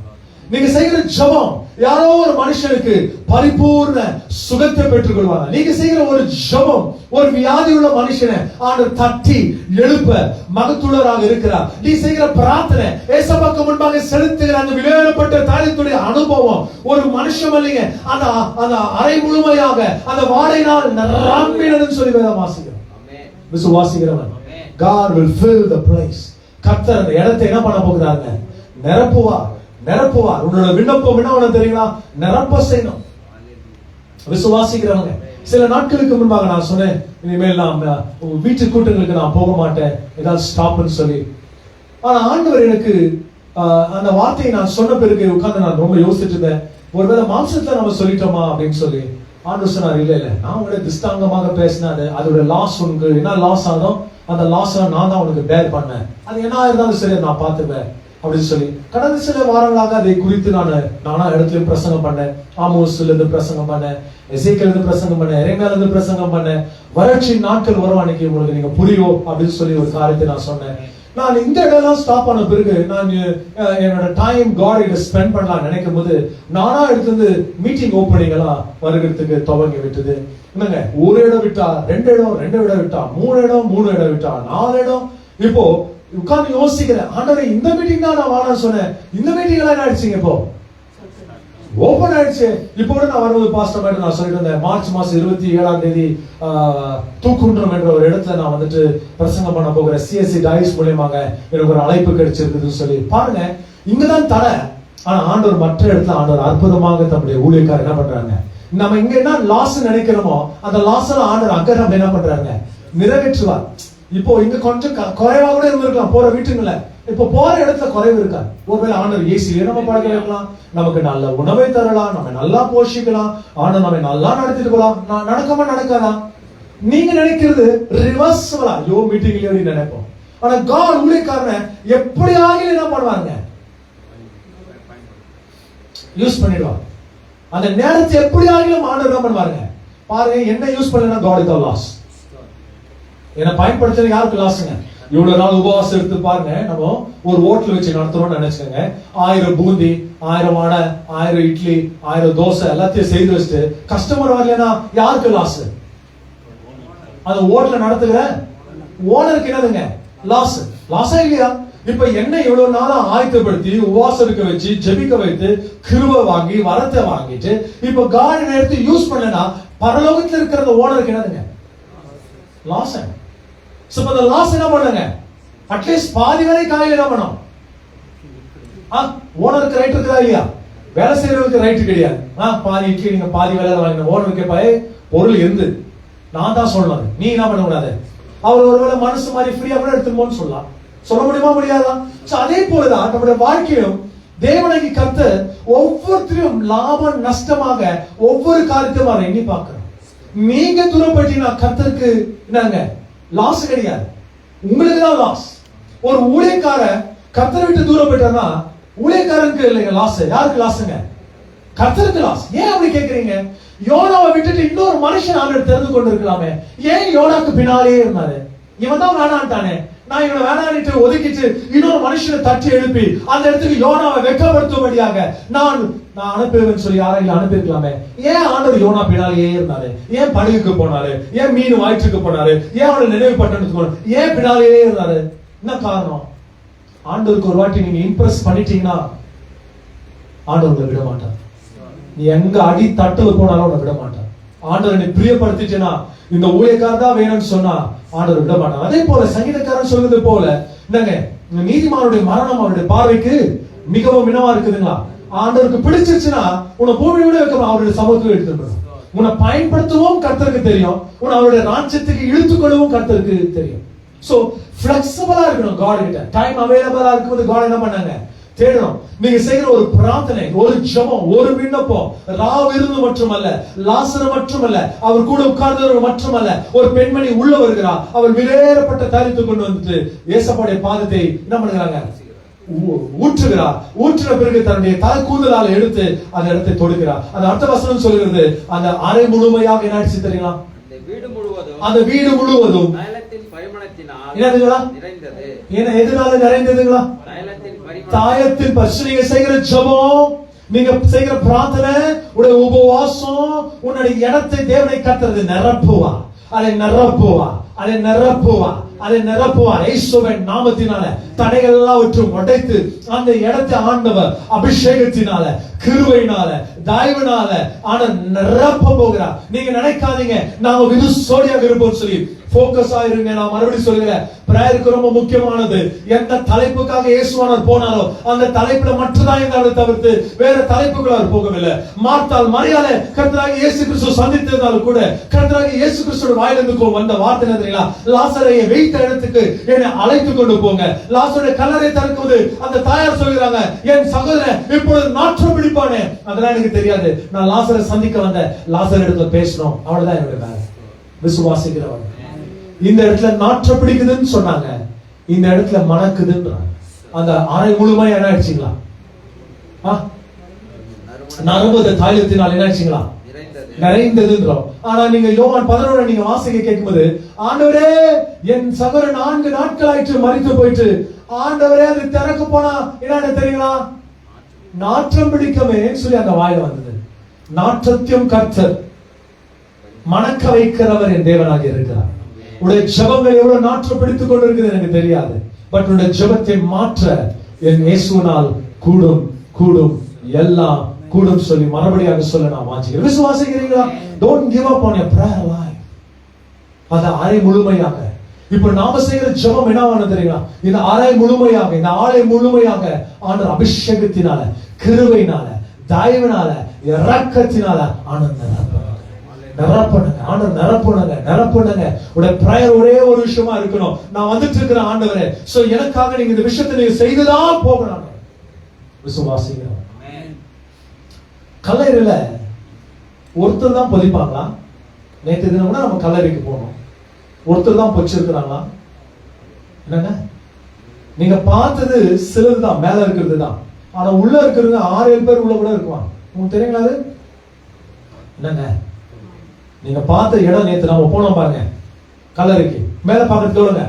நீங்க செய்கிற ஜெபம் யாரோ ஒரு மனுஷனுக்கு பரிபூர்ண சுகத்தை பெற்றுக் கொள்வாங்க. நீங்க செய்கிற ஒரு ஜெபம் ஒரு வியாதி உள்ள மனுஷனை ஆண்டவர் தட்டி எழுப்ப மகத்துள்ளராக இருக்கிறார். நீ செய்கிற பிரார்த்தனை ஏசப்பாக்கு முன்பாக செலுத்துகிற அந்த விலையேறப்பட்ட தைலத்துடைய அனுபவம் ஒரு மனுஷன் இல்லைங்க, அந்த அறை முழுமையாக அந்த வாடையினால் நிரம்பினதுன்னு சொல்லி வேதம் வாசிக்கிறோம். விசுவாசிக்கிறவன் God will fill the place. கர்த்தர் அந்த இடத்தை என்ன பண்ண போகிறாங்க? நிரப்புவார். உன்னோட விண்ணப்பம் என்ன தெரியுங்களா? நிரப்ப செய்யணும். விசுவாசிக்கிறவங்க சில நாட்களுக்கு முன்பாக நான் சொன்னேன், இனிமேல் நான் வீட்டு கூட்டங்களுக்கு நான் போக மாட்டேன், ஏதாவது ஸ்டாப்னு சொல்லி. ஆனா ஆண்டவர் எனக்கு அந்த வார்த்தையை நான் சொன்ன பிறகு உட்கார்ந்து நான் ரொம்ப யோசிச்சுட்டு இருந்தேன், ஒருவேளை மாம்சத்தை நம்ம சொல்லிட்டோமா அப்படின்னு சொல்லி. ஆண்டவர் சொன்னார், இல்ல நான் உங்களை திஷ்டாங்கமாக பேசினாரு, அதோட லாஸ் உனக்கு என்ன லாஸ் ஆகும், அந்த லாஸ் நான் தான் உனக்கு பேர் பண்ணேன், அது என்ன இருந்தாலும் சரி நான் பார்த்துப்பேன் அப்படின்னு சொல்லி கடந்த சில வாரங்களாக அதை குறித்து நானா இடத்துலயும் பிரசங்கம் பண்ணேன். ஆமோஸ்ல இருந்து பிரசங்கம் பண்ணேன், எசேக்கியேல்ல இருந்து பிரசங்கம் பண்ணேன், எரேமியால இருந்து பிரசங்கம் பண்ணேன். வறட்சி நாட்கள் வரும் அன்னைக்கு உங்களுக்கு நீங்க புரியும் அப்படின்னு சொல்லி ஒரு காரியத்தை நான் சொன்னேன். நான் இந்த இடம்லாம் ஸ்டாப் பண்ண பிறகு நான் என்னோட டைம் காட் ஸ்பெண்ட் பண்ணலாம் நினைக்கும் போது நானா எடுத்து மீட்டிங் ஓப்பனிங் எல்லாம் வருகிறதுக்கு துவங்கி விட்டது. என்னங்க, ஒரு இடம் விட்டா 2 இடம், 2 இடம் விட்டா 3 இடம், 3 இடம் விட்டா 4 இடம். இப்போ உட்கார்ந்து யோசிக்கிறேன், ஆண்டவரே இந்த மீட்டிங் தான் நான் வாழ சொன்னேன், இந்த மீட்டிங் எல்லாம் என்ன ஆயிடுச்சுங்க, இப்போ ஓபன் ஆயிடுச்சு. இப்போ கூட நான் வரும்போது பாஸ்டர் மேடம் நான் சொல்லிட்டு இருந்தேன், மார்ச் மாசம் 27ஆம் தேதி தூக்குன்றம் என்ற ஒரு இடத்துல நான் வந்துட்டு பிரசங்கம் பண்ண போகிறேன். சிஎஸ்சி டைஸ் மூலியமாக எனக்கு ஒரு அழைப்பு கிடைச்சிருக்குதுன்னு சொல்லி பாருங்க. இங்கதான் தடை, ஆனா ஆண்டவர் மற்ற இடத்துல ஆண்டவர் அற்புதமாக தம்முடைய ஊழியக்காரர் என்ன பண்றாங்க, நம்ம இங்க என்ன லாஸ் நினைக்கிறோமோ அந்த லாஸ் எல்லாம் ஆண்டவர் அங்க நம்ம என்ன பண்றாங்க நிறைவேற்றுவார். இப்போ இங்க கொஞ்சம் குறைவா கூட இருந்திருக்கலாம் போற வீட்டுங்கள, இப்போ போற இடத்துல குறைவு இருக்கா? ஒருவேளை ஆண்டவர் ஏசிலே நம்ம பழக வைக்கலாம், நமக்கு நல்ல உணவை தரலாம், நம்ம நல்லா போஷிக்கலாம், ஆண்டவர் நம்ம நல்லா நடத்திட்டு போலாம். நடக்காம நடக்காதா? நீங்க நினைக்கிறது ரிவர்ஸ்வலா, யோ மீட்டிங்ல எப்படி நினைப்போம். ஆனா காட் ஊழியக்காரனை எப்படி ஆகிலும் என்ன பண்ணுவாங்க, யூஸ் பண்ணிடுவாங்க. அந்த நேரத்தை எப்படி ஆகிலும் ஆண்டவர் என்ன பண்ணுவாங்க பாருங்க. என்ன யூஸ் பண்ணலன்னா காட் இஸ் லாஸ். என்ன பயன்படுத்துறது யாருக்கு லாஸ்ங்க? இவ்வளவு நாள் உபவாசம் எடுத்து பாருங்க, நம்ம ஒரு ஹோட்டல் வச்சு நடத்துறோம்னு நினைச்சுக்கோங்க. 1000 பூந்தி, 1000 வடை, 1000 இட்லி, 1000 தோசை எல்லாத்தையும் செய்து வச்சுட்டு கஸ்டமர் வரலன்னா யாருக்கு லாஸ்? அந்த ஹோட்டல் நடத்துகிற ஓனருக்கு என்னதுங்க லாஸ்? லாஸா இல்லையா? இப்ப என்ன இவ்வளவு நாளா ஆயத்தப்படுத்தி உபவாசம் இருக்க வச்சு ஜெபிக்க வைத்து கிருபை வாங்கி வரத்தை வாங்கிட்டு இப்ப காட் எடுத்து யூஸ் பண்ணலன்னா பரலோகத்துல இருக்கிற ஓனருக்கு என்னதுங்க லாஸ்? சோ அந்த லாஸ் என்ன பண்ணுங்க, அட்லீஸ்ட் பாதி வரை காலையில என்ன பண்ணும், ஓனருக்கு ரைட் இருக்கா இல்லையா? வேலை செய்யறவங்களுக்கு ரைட் கிடையாது. பாதி இட்லி நீங்க பாதி வேலை வாங்கின ஓனருக்கு பொருள் இருந்து நான் தான் சொல்லணும், நீ என்ன பண்ண கூடாது. அவர் ஒருவேளை மனசு மாதிரி ஃப்ரீயா கூட எடுத்துன்னு சொல்லலாம், சொல்ல முடியுமா முடியாதா? சோ அதே போலதான் நம்முடைய வாழ்க்கையிலும் தேவனாகி கர்த்தர் ஒவ்வொருத்தரையும் லாபம் நஷ்டமாக ஒவ்வொரு காரியத்தையும் அவர் எண்ணி பார்க்கிறோம். நீங்க தூரம் போயிட்டீங்கன்னா கர்த்தருக்கு என்னங்க லாஸ் கிடையாது, உங்களுக்கு தான் லாஸ். ஒரு ஊழியக்கார கர்த்தரை விட்டு தூரம் போயிட்டாருன்னா ஊழியக்காரனுக்கு இல்லைங்க லாஸ். யாருக்கு லாஸ்ங்க? கர்த்தருக்கு லாஸ். ஏன் அப்படி கேக்குறீங்க? யோனாவை விட்டுட்டு இன்னொரு மனுஷன் ஆண்டவர் தெரிந்து கொண்டு இருக்கலாமே, ஏன் யோனாக்கு பின்னாலே இருந்தாரு? இவன் தான் வேணான்ட்டானே, நான் இவனை வேணான்ட்டு ஒதுக்கிட்டு இன்னொரு மனுஷனை தட்டி எழுப்பி அந்த இடத்துக்கு யோனாவை வெட்கப்படுத்தும்படியாக நான் அனுப்புவேன்னு சொல்லி யாரையும் அனுப்பியிருக்கலாமே. ஏன் ஆண்டவர் யோனா பின்னாலேயே இருந்தாரு? ஏன் படகுக்கு போனாரு? ஏன் மீன் வயிற்றுக்கு போனாரு? ஏன் அவனை நினைவு பட்டணத்துக்கு போனாரு? ஏன் பின்னாலேயே இருந்தாரு? என்ன காரணம்? ஆண்டவருக்கு ஒரு வாட்டி நீங்க இம்ப்ரெஸ் பண்ணிட்டீங்கன்னா ஆண்டவர் உங்களை விட மாட்டார். நீ எங்க அடி தட்டுல போனாலும் உன்னை விட மாட்டார். ஆண்டவர் நீ பிரியப்படுத்திட்டேன்னா, இந்த ஊழியக்காரர் தான் வேணும்னு சொன்னா ஆண்டவர் விட மாட்டார். அதே போல சங்கீதக்காரன் சொல்றது போல, என்னங்க, நீதிமானுடைய மரணம் அவருடைய பார்வைக்கு மிகவும் இனமா இருக்குதுங்களா? ஆண்டவருக்கு பிடிச்சிருச்சுன்னா உன்னை பூமியை விட வைக்க அவருடைய சமூகத்துக்கு எடுத்துக்கணும். உன்னை பயன்படுத்தவும் கர்த்தருக்கு தெரியும், உன்னை அவருடைய ராஜ்யத்துக்கு இழுத்துக்கொள்ளவும் கர்த்தருக்கு தெரியும். சோ பிளெக்சிபிளா இருக்கணும். காட் கிட்ட டைம் அவைலபிளா இருக்கும்போது காட் என்ன பண்ணாங்க? தேடணும். நீங்க செய்யற ஒரு பிரார்த்தனை, ஒரு ஜெபம், ஒரு விண்ணப்பம், ராவிருந்து மட்டுமல்ல, லாசரு மட்டுமல்ல, அவர் கூட உட்கார்ந்தவர் மட்டுமல்ல, ஒரு பெண்மணி உள்ள வருகிறார். அவள் விலையேறப்பட்ட தரித்து கொண்டு வந்துட்டு ஏசப்பாவுடைய பாதத்தை என்ன பண்ணுகிறாங்க? ஊற்றுகிறார். ஊற்றின பிறகு தன்னுடைய தலை கூதலால் எடுத்து அந்த இடத்தை தொடுகிறார். அந்த அர்த்த வசனம் சொல்கிறது, அந்த அறை முழுமையாக என்ன ஆயிடுச்சு தெரியுங்களா? அந்த வீடு முழுவதும் எதனால நிறைந்ததுங்களா? தாயத்தின் பரிசு. நீங்க செய்கிற ஜெபம், நீங்க செய்கிற பிரார்த்தனை, உடைய உபவாசம், உன்னுடைய இடத்தை தேவனை கர்த்தர் நிரப்புவா, அதை நிரப்புவா, அதை நிரப்புவா, அதை நிரப்புவார். இயேசுவின் நாமத்தினால தடைகள் எல்லாவற்றையும் உடைத்து அந்த இடத்தை ஆண்டவர் அபிஷேகத்தினால, கிருபையினால, தயவினால நிரப்ப போகிறார். நீங்க நினைக்காதீங்க நாம விசுவாசியாக இருப்போம் சொல்லி போக்கஸ் ஆயிருங்க. நான் மறுபடியும் சொல்கிறேன், பிரேயருக்கு ரொம்ப முக்கியமானது. எந்த தலைப்புக்காக இயேசுவானவர் போனாரோ அந்த தலைப்புல மட்டும்தான் இருந்தாலும் தவிர்த்து வேற தலைப்புக்குள்ள அவர் போகவில்லை. மார்த்தாள் மரியாதை கர்த்தராகிய இயேசு கிறிஸ்து சந்தித்திருந்தாலும் கூட கர்த்தராகிய இயேசு கிறிஸ்துவோட வாயிலிருந்து வந்த வார்த்தை என்ன தெரியுங்களா? லாசரை வைத்த இடத்துக்கு என்னை அழைத்து கொண்டு போங்க. லாசருடைய கல்லறை திறக்கும்போது அந்த தாயார் சொல்கிறாங்க, என் சகோதரன் இப்பொழுது நாற்றம் பிடிப்பானே. அதெல்லாம் எனக்கு தெரியாது, நான் லாசரை சந்திக்க வந்த லாசர் இடத்துல பேசணும், அவ்வளவுதான் என்னுடைய வேலை. விசுவாசிக்கிறவன் இந்த இடத்துல நாற்றம் பிடிக்குதுன்னு சொன்னாங்க, இந்த இடத்துல மணக்குதுன்றாங்க. அந்த அறை முழுமையா என்ன ஆயிடுச்சுங்களா? நறுமத தைலத்தினால் என்ன ஆயிடுச்சுங்களா? நிறைந்ததுன்றோம். ஆனா நீங்க யோவான் 11 நீங்க வாசிக்க கேட்கும்போது, ஆண்டவரே என் சகோதரன் 4 நாட்கள் ஆயிற்று மரித்து போயிட்டு, ஆண்டவரே அது திறக்க போனா என்ன தெரியுங்களா? நாற்றம் பிடிக்கவே சொல்லி அந்த வாயில வந்தது. நாற்றத்தையும் கர்த்தர் மணக்க வைக்கிறவர் என் தேவனாக இருக்கிறார். உடைய ஜெபங்கள் எவ்வளவு நாற்றம் பிடித்துக் கொண்டிருக்குது எனக்கு தெரியாது, பட் உடைய ஜெபத்தை மாற்ற என் இயேசுவினால் கூடும், கூடும், எல்லாம் கூடும் சொல்லி மறுபடியாக சொல்ல நான் வாஞ்சிக்கிறேன். விசுவாசிக்கிறீங்களா? Don't give up on your prayer life. அந்த அறை முழுமையாக இப்ப நாம செய்கிற ஜெபம் என்னவான தெரியுங்களா? இந்த அறை முழுமையாக, இந்த ஆளை முழுமையாக ஆண்டவர் அபிஷேகத்தினால, கிருபையினால, தயவினால, இரக்கத்தினால ஆனந்த நிரப்பணுங்க. ஆண்டவர் நிரப்பணுங்க, நிரப்பணுங்க. உடைய பிரேயர் ஒரே ஒரு விஷயமா இருக்கணும், நான் வந்துட்டு இருக்கிற ஆண்டவரே, சோ எனக்காக நீங்க இந்த விஷயத்தை நீங்க செய்துதான் போகணும். விசுவாசிக்கிறோம். கல்லறையில ஒருத்தர் தான் பொதிப்பாங்களா? நேற்று தினம் கூட நம்ம கல்லறைக்கு போனோம், ஒருத்தர் தான் பொச்சிருக்கிறாங்களா? என்னங்க, நீங்க பார்த்தது சிலதுதான், மேல இருக்கிறது தான். ஆனா உள்ள இருக்கிறது 6-7 பேர் உள்ள கூட இருக்குவாங்க. உங்களுக்கு தெரியுங்களா அது? என்னங்க, நீங்க பார்த்த இடம் நேற்று நாம போனோம் பாருங்க கல்லறைக்கு, மேல பார்க்கறது சொல்லுங்க,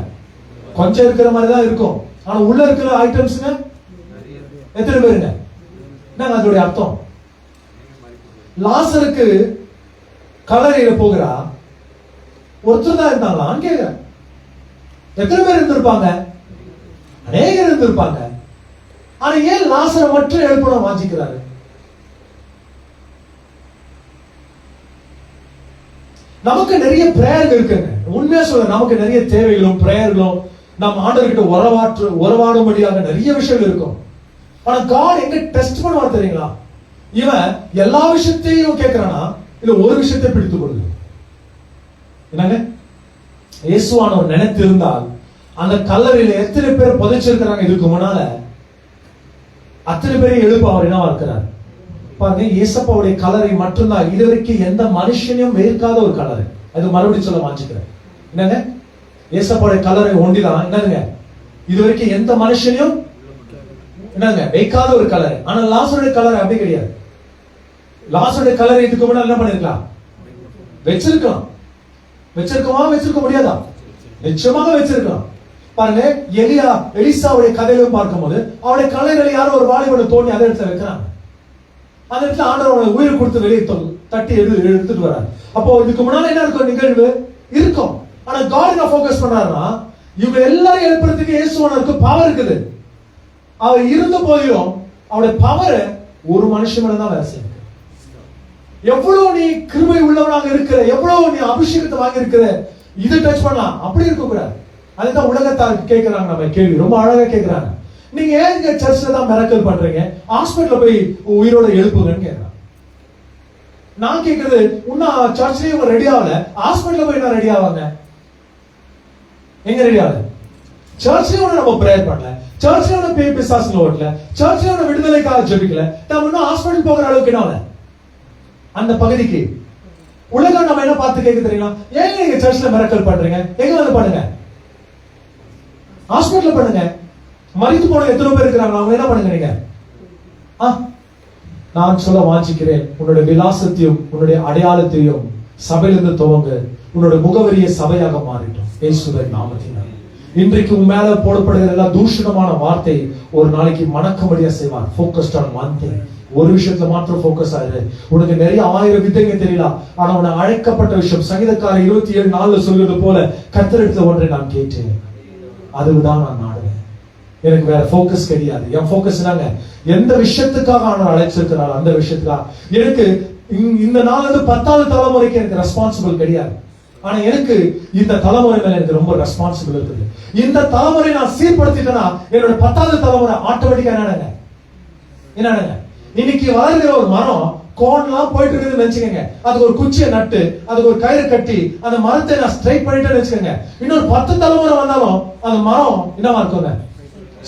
கொஞ்சம் இருக்கிற மாதிரி தான் இருக்கும். ஆனா உள்ள இருக்கிற ஐட்டம்ஸ்ங்க எத்தனை பேருங்க? என்னங்க அதோடைய அர்த்தம்? லாசருக்கு கல்லறையில போகிறா ஒருத்தர் தான் இருந்தாங்களா? கேட்க எத்தனை பேர் இருந்திருப்பாங்க? அநேகர் இருந்திருப்பாங்க. ஆனா ஏன் லாசரை மட்டும் எழுப்பணும் வாஞ்சிக்கிறாரு? நமக்கு நிறைய பிரேயர்கள் இருக்குங்க. உண்மையா சொல்ல, நமக்கு நிறைய தேவைகளும் பிரேயர்களும் நம்ம ஆண்டவர்கிட்ட உறவாடும்படியாக நிறைய விஷயங்கள் இருக்கும். ஆனா காட் எங்க டெஸ்ட் பண்ணுவார் தெரியுங்களா? இவன் எல்லா விஷயத்தையும் கேட்கிறானா இல்ல ஒரு விஷயத்தை பிடித்துக் கொள்ளுங்க. என்னங்க, இயேசுவானவர் நினைத்திருந்தால் அந்த கல்லறையில எத்தனை பேர் புதைச்சிருக்கிறாங்க இதுக்கு முன்னால, அத்தனை பேரையும் எழுப்ப அவர் என்னவா இருக்கிறார் பாருங்க. இயேசப்பாவுடைய கல்லறை மட்டும்தான் இதுவரைக்கும் எந்த மனுஷனையும் வேர்க்காத ஒரு கல்லறை. அது மறுபடியும் சொல்ல வாஞ்சிக்கிறேன். என்னங்க, இயேசப்பாவுடைய கல்லறை ஒண்டிதான் என்னங்க இதுவரைக்கும் எந்த மனுஷனையும் என்னங்க வைக்காத ஒரு கல்லறை. ஆனா லாசருடைய கல்லறை அப்படி கிடையாது. லாசருடைய கல்லறை இதுக்கு முன்னாடி என்ன பண்ணிருக்கலாம்? வச்சிருக்கலாம். வச்சிருக்கவா? வச்சிருக்க முடியாதா? நிச்சயமாக வச்சிருக்கலாம். பாருங்க, எலிசாவுடைய கதையிலும் பார்க்கும்போது அவருடைய கலைகளை யாரும் ஒரு வாலிபனை தோண்டி அதே இடத்துல வைக்கிறாங்க. அந்த இடத்துல ஆண்டவர் உயிர் கொடுத்து வெளியே தட்டி எடுத்துட்டு வராரு. அப்போ இதுக்கு முன்னால என்ன இருக்கும் நிகழ்வு இருக்கும். ஆனா காட் என்ன ஃபோக்கஸ் பண்றாருன்னா, இவங்க எல்லாரும் எழுப்புறதுக்கு இயேசுவனுக்கு பவர் இருக்குது. அவர் இருந்த போதிலும் அவருடைய பவர் ஒரு மனுஷன் மேல தான் வேலை செய்யும். எவ்வளவு நீ கிருபை உள்ளவனாக இருக்கிற, எவ்வளவு நீ அபிஷேகத்தை வாங்கி இருக்கிற, இதை டச் பண்ணலாம், அப்படி இருக்க கூடாது. அதுதான் உலகத்தாருக்கு கேட்கிறாங்க நம்ம கேள்வி, ரொம்ப அழகா கேட்கிறாங்க. நீங்க ஏன் இங்க சர்ச்ல தான் மிரக்கல் பண்றீங்க, ஹாஸ்பிட்டல்ல போய் உயிரோட எழுப்புங்கன்னு கேட்கறாங்க. நான் கேட்கறது, இன்னும் சர்ச்லயும் ரெடி ஆகல, ஹாஸ்பிட்டல்ல போய் என்ன ரெடி ஆவாங்க? எங்க ரெடி ஆகல? சர்ச்லயும் நம்ம பிரேயர் பண்ணல, சர்ச்லயும் பேய் பிசாசுல ஓட்டல, சர்ச்லயும் விடுதலைக்காக ஜெபிக்கல, நம்ம இன்னும் ஹாஸ்பிட்டல் போகிற அளவுக்கு என்ன ஆகல? அந்த பகுதிக்கு உலகம் நம்ம என்ன பார்த்து கேட்க தெரியுமா, ஏங்க நீங்க சர்ச்ல மிரக்கல் பண்றீங்க, எங்க வந்து பண்ணுங்க, ஹாஸ்பிட்டல்ல பண்ணுங்க. மரித்து போன எத்தனை பேர் இருக்கிறாங்க, அவங்க என்ன பண்ணுங்க நீங்க? நான் சொல்ல வாஞ்சிக்கிறேன், உன்னுடைய விலாசத்தையும் உன்னுடைய அடையாளத்தையும் சபையிலிருந்து துவங்க, உன்னுடைய முகவரியை சபையாக மாறிட்டோம் இயேசுவின் நாமத்தினால். இன்றைக்கு உன் மேல போடப்படுகிற எல்லா தூஷணமான வார்த்தை ஒரு நாளைக்கு மணக்கமடியா செய்வார். ஃபோக்கஸ்ட் ஆன் ஒன் திங், ஒரு விஷயத்துல மாத்திரம் ஃபோக்கஸ் ஆயிரு. உனக்கு நிறைய 1000 வித்தைங்க தெரியல, ஆனா உன்னை அழைக்கப்பட்ட விஷயம் சங்கீதக்காரர் 27:4 சொல்றது போல, கர்த்தரிடத்தில் ஒன்றை நான் கேட்டேன், அதுதான் நான் நாடுவேன். எனக்கு வேற ஃபோக்கஸ் கிடையாது. என் ஃபோக்கஸ் என்னங்க, எந்த விஷயத்துக்காக நான் அழைச்சிருக்கிறார் அந்த விஷயத்துக்காக. எனக்கு இந்த நாள் 10வது தலைமுறைக்கு எனக்கு ரெஸ்பான்சிபிள் கிடையாது. ஆனா எனக்கு இந்த தலைமுறை மேல எனக்கு ரொம்ப ரெஸ்பான்சிபிள் இருக்குது. இந்த தலைமுறை நான் சீர்படுத்திட்டேன்னா என்னோட 10வது தலைமுறை ஆட்டோமேட்டிக்கா என்னங்க, இன்னைக்கு வளர்கிற ஒரு மரம் கோன்லாம் போயிட்டு இருக்குதுன்னு நினைச்சுக்கோங்க, அதுக்கு ஒரு குச்சியை நட்டு அதுக்கு ஒரு கயிறு கட்டி அந்த மரத்தை நான் ஸ்ட்ரைட் பண்ணிட்டேன்னு வச்சுக்கோங்க, இன்னொரு 10 தலைமுறை வந்தாலும் அந்த மரம் என்னவா இருக்குங்க,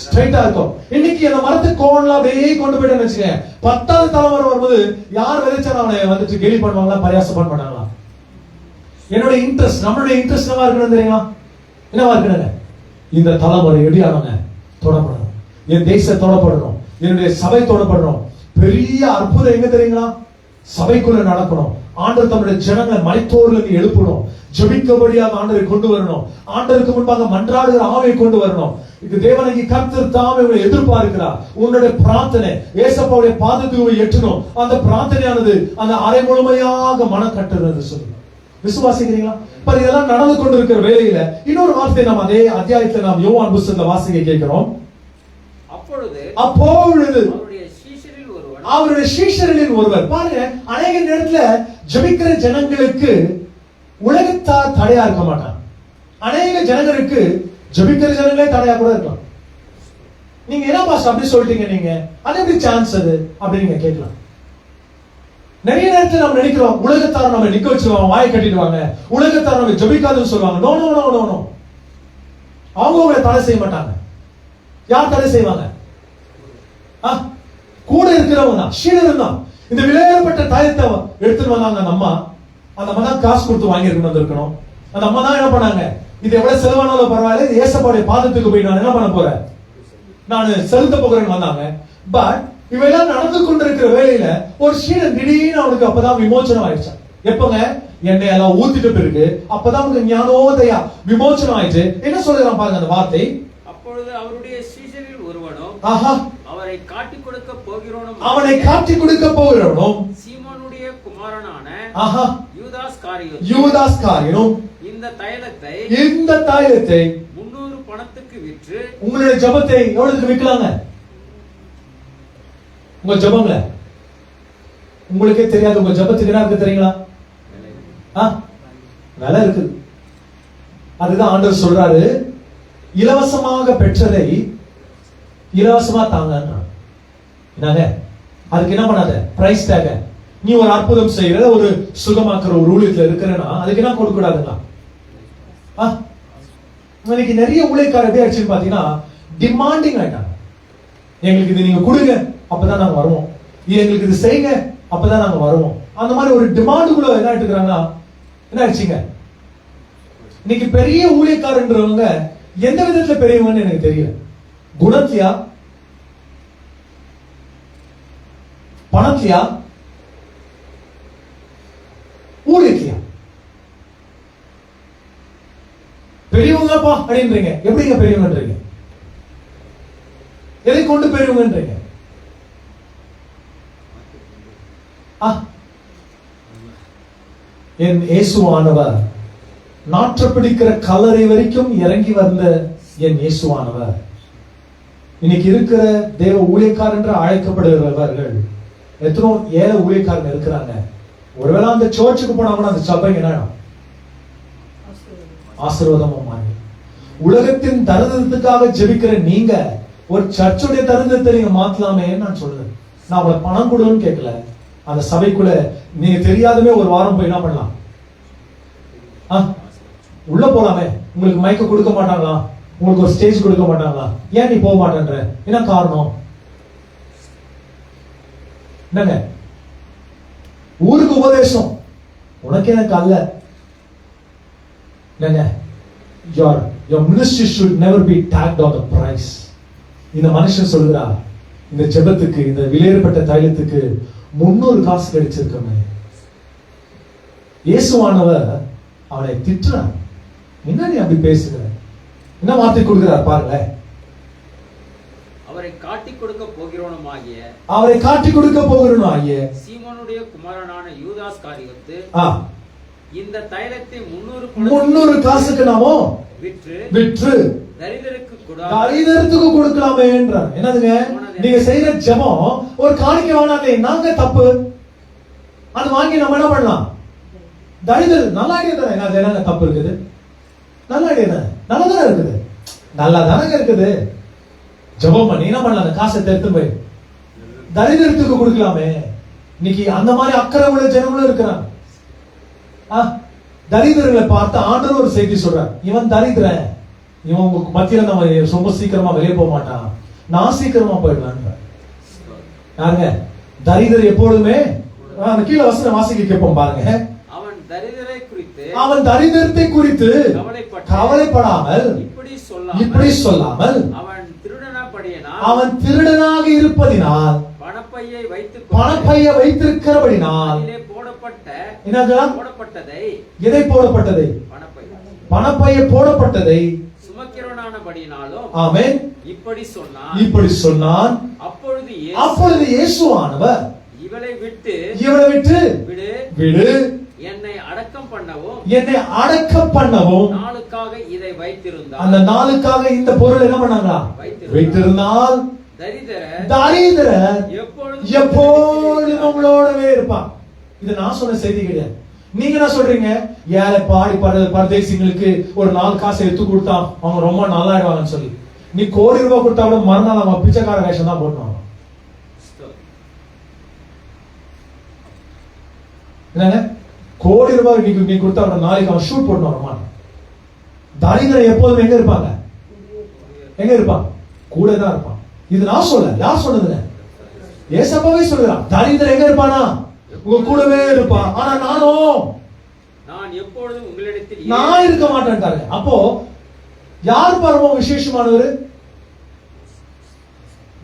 ஸ்ட்ரைட்டா இருக்கும். இன்னைக்கு அந்த மரத்துக்கு கோன்லாம் அப்படியே கொண்டு போயிட்டேன்னு வச்சுக்கோங்க, 10வது தலைமுறை வரும்போது யார் விதைச்சாலும் அவனை வந்துட்டு கேலி பண்ணுவாங்களா, பரியாசம் பண்ணாங்களா? என்னுடைய இன்ட்ரெஸ்ட், நம்மளுடைய இன்ட்ரெஸ்ட் என்னவா இருக்கணும் தெரியுமா? என்னவா இருக்கணுங்க, இந்த தலைமுறை எப்படியானவங்க தொடப்படணும், என் தேசம் தொடப்படணும், என்னுடைய சபை தொடப்படணும். பெரிய அற்புதம் எங்க தெரியுங்களா? சபைக்குள்ள நடக்கணும். ஆண்டவர் தம்முடைய ஜனங்களை மரித்தோர்ல இருந்து எழுப்பணும், ஜெபிக்கபடியாக ஆண்டவரை கொண்டு வரணும், ஆண்டவருக்கு முன்பாக மன்றாடுகிற ஆவியை கொண்டு வரணும். இது தேவனாகிய கர்த்தர் தாமே உங்களை எதிர்பார்க்கிறார். உன்னுடைய பிரார்த்தனை ஏசப்பாவுடைய பாதத்துக்கு எட்டணும். அந்த பிரார்த்தனையானது அந்த அரை முழுமையாக மனம் கட்டுறது சொல்லுங்க. விசுவாசிக்கிறீங்களா? பட் இதெல்லாம் நடந்து கொண்டிருக்கிற வேளையில இன்னொரு வார்த்தை நாம் அதே அத்தியாயத்தில் நாம் யோவான் புத்தகத்துல வாசிக்க கேட்கிறோம். அப்பொழுது அவருடைய சீஷரில் ஒருவர், பாருங்க, அநேக நேரத்துல ஜெபிக்கிற ஜனங்களுக்கு உலகத்தார் தடையா இருக்க மாட்டாங்க. அநேக ஜனங்களுக்கு ஜெபிக்கிற ஜனங்களே தடையா கூட இருக்கலாம். நீங்க என்ன பாஸ் அப்படி சொல்லிட்டீங்க, நீங்க அது எப்படி சான்ஸ் அது அப்படி நீங்க கேட்கலாம். நிறைய நேரத்தில் நம்ம நினைக்கிறோம் உலகத்தார நம்ம நிக்க வச்சிருவாங்க, வாயை கட்டிடுவாங்க, உலகத்தார நம்ம ஜெபிக்காதுன்னு சொல்லுவாங்க. No no no no no, அவங்க உங்களை தடை செய்ய மாட்டாங்க. யார் தடை செய்வாங்க? கூட இருக்கிறவங்க தான், சீடர் தான். இந்த விலையேறப்பட்ட தாயத்தை எடுத்துட்டு வந்தாங்க அந்த அம்மா. அந்த அம்மா தான் காசு கொடுத்து வாங்கியிருக்கணும் வந்திருக்கணும். அந்த அம்மா தான் என்ன பண்ணாங்க, இது எவ்வளவு செலவானாலும் பரவாயில்ல, இது ஏசப்பாவுடைய பாதத்துக்கு போய் நான் என்ன பண்ண போறேன், நான் செலுத்த போகிறேன்னு வந்தாங்க. பட் இவையெல்லாம் நடந்து கொண்டிருக்கிற வேலையில ஒரு சீடன் திடீர்னு அவனுக்கு அப்பதான் விமோச்சனம் ஆயிடுச்சு. எப்பங்க, எண்ணெய் எல்லாம் ஊத்திட்டு பிறகு அப்பதான் அவனுக்கு ஞானோதயா விமோச்சனம் ஆயிடுச்சு. என்ன சொல்றான் பாருங்க அந்த வார்த்தை. அப்பொழுது அவருடைய சீஷரில் ஒருவனும் அவரை காட்டிக் கொடுக்க போகிறவனும் சீமோனுடைய குமாரனான யூதாஸ் காரியோத்தும் இந்த தைலத்தை 300 பணத்துக்கு விற்று, உங்களுடைய ஜெபத்தை எவ்வளவுக்கு விற்கலாங்க? உங்க ஜெபங்கள உங்களுக்கே தெரியாது, உங்க ஜெபத்துக்கு என்ன இருக்கு தெரியுங்களா? விலை இருக்குது. அதுதான் ஆண்டவர் சொல்றாரு, இலவசமாக பெற்றதை இலவசமா தாங்க. என்னங்க, அதுக்கு என்ன பண்ணாத, பிரைஸ் டேக். நீ ஒரு அற்புதம் செய்யற, ஒரு சுகமாக்குற ஒரு ஊழியத்துல இருக்கிறன்னா அதுக்கு என்ன கொடுக்க கூடாதுங்களா? இன்னைக்கு நிறைய ஊழியக்காரர் எப்படி ஆச்சுன்னு பாத்தீங்கன்னா டிமாண்டிங் ஆயிட்டாங்க. எங்களுக்கு இது நீங்க கொடுங்க, அப்பதான் நாங்க வருவோம், எங்களுக்கு இது செய்யுங்க, அப்பதான் நாங்க வருவோம். அந்த மாதிரி ஒரு டிமாண்டுக்குள்ள என்ன ஆயிட்டுக்கிறாங்கன்னா என்ன ஆயிடுச்சுங்க. இன்னைக்கு பெரிய ஊழியக்காரன்றவங்க எந்த விதத்துல பெரியவங்கன்னு எனக்கு தெரியல. குணத்தியா, பணத்தியா, ஊழியத்தியா? பெரியவங்கப்பா அப்படின்றீங்க. எப்படிங்க பெரியவங்கன்றீங்க? எதை கொண்டு பெரியவங்கன்றீங்க? என் இயேசுவானவர் நாற்று பிடிக்கிற கல்லறை வரைக்கும் இறங்கி வந்த என் இயேசுவானவர் இன்னைக்கு இருக்கிற தேவ ஊழியக்காரர் என்று அழைக்கப்படுகிறவர்கள் எத்தனோ ஏழை ஊழியக்காரங்க இருக்கிறாங்க. ஒருவேளை அந்த சர்ச்சுக்கு போனா கூட அந்த சபை என்ன ஆசீர்வாதமா மாறி, உலகத்தின் தரித்திரத்துக்காக ஜெபிக்கிற நீங்க ஒரு சர்ச்சுடைய தரித்திரத்தை நீங்க மாத்தலாமே நான் சொல்றேன். நான் அவளை பணம் கொடுன்னு கேட்கல. அந்த சபைக்குள்ள நீங்க தெரியாதவே ஒரு வாரம் போய் என்ன பண்ணலாம்? உள்ள போலாமே. உங்களுக்கு மைக்க கொடுக்க மாட்டாங்களா? உங்களுக்கு ஒரு ஸ்டேஜ் கொடுக்க மாட்டாங்களா? ஏன் நீ போக மாட்டேன்ற? என்ன காரணம்? என்னங்க ஊருக்கு உபதேசம் உனக்கு எனக்கு அல்ல. என்னங்க your ministry should never be tagged on the price. இந்த மனுஷன் சொல்றா, இந்த ஜெபத்துக்கு, இந்த விலையேறப்பட்ட தைலத்துக்கு 300 காசு கிடைச்சிருக்கமே. இயேசுவானவர் அவனை திட்டுறான். என்ன நீ அப்படி பேசுகிற? என்ன வார்த்தை கொடுக்கிறார் பாருங்க. அவரை காட்டிக் கொடுக்க போகிறவனுமாகிய சீமோனுடைய குமாரனான யூதாஸ் காரியத்து இந்த தைலத்தை 300 காசுக்கு நாமோ விற்று தரித்திரத்துக்கு கொடுக்கலாமே என்றார். என்னதுங்க நீங்க செய்யற ஜெபம் ஒரு காணிக்கை வேணாலே, நாங்க தப்பு. அது வாங்கி நம்ம என்ன பண்ணலாம்? தரித்திரம் நல்ல ஐடியா தானே. என்னங்க தப்பு இருக்குது? நல்ல ஐடியா தானே, நல்லதானே இருக்குது, நல்லா தானங்க இருக்குது. ஜெபம் பண்ணி என்ன பண்ணலாம்? அந்த காசை எடுத்து போய் தரித்திரத்துக்கு கொடுக்கலாமே. இன்னைக்கு அந்த மாதிரி அக்கறை உள்ள ஜனங்களும் இருக்கிறாங்க. தரித்திரங்களை பார்த்து ஆண்டவர் ஒரு செய்தி சொல்றார். இவன் தரித்திரன், இவன் உங்க மத்தியில நம்ம ரொம்ப சீக்கிரமா வெளியே போக மாட்டான், நான் சீக்கிரமா போயிடுவேன். யாருங்க தரித்திரம்? எப்பொழுதுமே அந்த கீழே வசனம் வாசிக்க கேட்போம் பாருங்க. அவன் தரித்திரத்தை குறித்து கவலைப்படாமல் இப்படி சொல்லாமல் அவன் திருடனாக இருப்பதினால் பணப்பையை வைத்திருக்கிறபடினால் எதை போடப்பட்டதை? பணப்பையை போடப்பட்டதை சுமக்கிறவனானபடியினாலும் ஆமென் இப்படி சொன்னான். அப்பொழுது இயேசுவானவர் இவளை விட்டு விடு, என்னை அடக்கம் பண்ணவும் நாளுக்காக இதை வைத்திருந்தார். அந்த நாளுக்காக இந்த பொருள் என்ன பண்ணாங்க? வைத்திருந்தால் தரித்திரர் எப்பொழுதும் உங்களோடவே இருப்பான். இது நான் சொன்ன செய்தி கிடையாது. நீங்க என்ன சொல்றீங்க? ஏழை பாடி பரதேசிங்களுக்கு ஒரு 4 காசை எடுத்து கொடுத்தா அவங்க ரொம்ப நல்லா ஆயிடுவாங்கன்னு சொல்லி, நீ கோடி ரூபாய் கொடுத்தா கூட மறுநாள் அவங்க பிச்சைக்கார வேஷம் தான் போட்டுவாங்க. என்னங்க கோடி ரூபாய் நீ கொடுத்தா ஒரு நாளைக்கு அவன் ஷூட் போட்டு வரமா? தரித்திரம் எப்போதும் எங்க இருப்பாங்க? கூட தான் இருப்பான். இது நான் சொல்ல, யார் சொன்னதுங்க? ஏசப்பாவே சொல்றான். தரித்திரம் எங்க இருப்பானா? உங்க கூடவே இருப்பான். ஆனா நான் எப்பொழுதும் உங்களிடத்தில் நான் இருக்க மாட்டேன்ட்டாரு. அப்போ யார் பரம விசேஷமானவர்?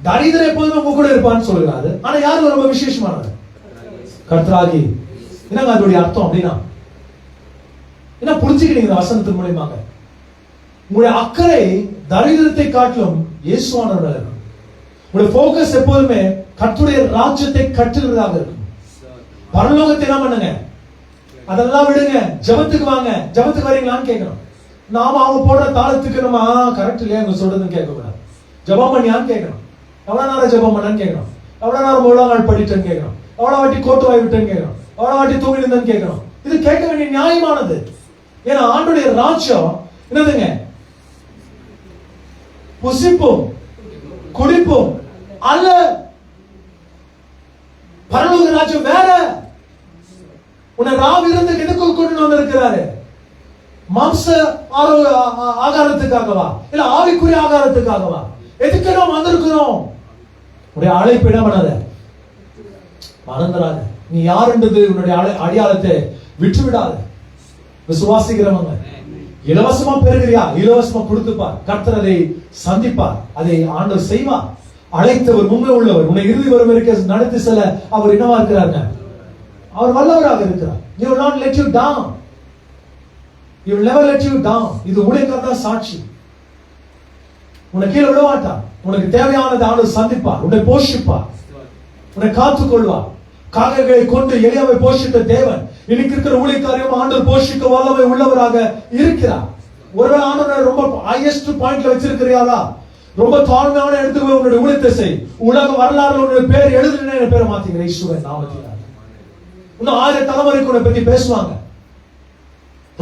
தரித்திரம் எப்போதும் உங்க கூட இருப்பான்னு சொல்றாரு. ஆனா யார் ரொம்ப விசேஷமானவர்? கர்த்தராகி. என்னங்க அதோடைய அர்த்தம்? அப்படின்னா என்ன புரிஞ்சுக்கிறீங்க இந்த வசனத்தின் மூலமாக? உங்களுடைய அக்கறை தரித்திரத்தை காட்டிலும் இயேசுவானவர் மேல இருக்கும். உங்களுடைய போக்கஸ் எப்போதுமே கர்த்தருடைய ராஜ்யத்தை கட்டுகிறதாக இருக்கும். பரலோகத்தை என்ன பண்ணுங்க? அதெல்லாம் விடுங்க, ஜெபத்துக்கு வாங்க. ஜெபத்துக்கு வரீங்களான்னு கேட்கணும். நாம அவங்க போடுற தாளத்துக்கு நம்ம கரெக்ட் இல்லையா அவங்க சொல்றதுன்னு கேட்க கூடாது. ஜெபம் பண்ணியான்னு கேட்கணும். எவ்வளவு நேரம் ஜெபம் பண்ணான்னு கேட்கணும். எவ்வளவு நேரம் எவ்வளவு நாள் படிட்டேன்னு கேட்கணும். எவ்வளவு வாட்டி கோட்டு வாய் விட்டேன்னு கேட்கணும். எவ்வளவு வாட்டி தூங்கி இருந்தேன்னு கேட்கணும். இது கேட்க வேண்டிய நியாயமானது. ஏன்னா ஆண்டுடைய ராஜ்யம் என்னதுங்க? புசிப்போம் குடிப்போம் அல்ல. பரலோக ராஜ்யம் வேற. உன்னை ராவ் இருந்து எதுக்கு கொண்டு வந்திருக்கிறாரு? மாம்ச ஆகாரத்துக்காகவா இல்ல ஆவிக்குரிய ஆகாரத்துக்காகவா? எதுக்கு நாம் வந்திருக்கிறோம்? உடைய அழைப்பு என்ன பண்ணாத, மறந்துடாத. நீ யாருன்றது உன்னுடைய அடையாளத்தை விட்டு விடாத. விசுவாசிக்கிறவங்க இலவசமா பெறுகிறியா? இலவசமா கொடுத்துப்பார். கர்த்தர் அதை சந்திப்பார். அதை ஆண்டவர் செய்வார். அழைத்தவர் உண்மை உள்ளவர். உன்னை இறுதி வரும் வரைக்கும் நடத்தி செல்ல அவர் என்னவா இருக்கிறாங்க? அவர் வல்லவராக இருக்கிறார். He will not let you down. He will never let you down. இது ஊழியக்காரர் தான் சாட்சி. உன்னை கீழே விட மாட்டார். உனக்கு தேவையானதை ஆண்டவர் சந்திப்பார், உன்னை போஷிப்பார், உன்னை காத்துக்கொள்வார். காகங்களை கொண்டு எலியாவை போஷித்த தேவன் இன்னைக்கு இருக்கிற ஊழியக்காரையும் ஆண்டவர் போஷிக்க வல்லமை உள்ளவராக இருக்கிறார். ஒருவேளை ஆண்டவர் ரொம்ப ஹையஸ்ட் பாயிண்ட்ல வச்சிருக்கிறியாளா? ரொம்ப தாழ்மையான இடத்துக்கு போய் உன்னுடைய ஊழியத்தை செய். உலக வரலாறுல உன்னுடைய பேர் எழுதுனா என் பேரை மாத்திக்கிற இயேசுவின் நாமத்தினால. இன்னும் 1000 தலைமுறைக்கு உன்னை பத்தி பேசுவாங்க.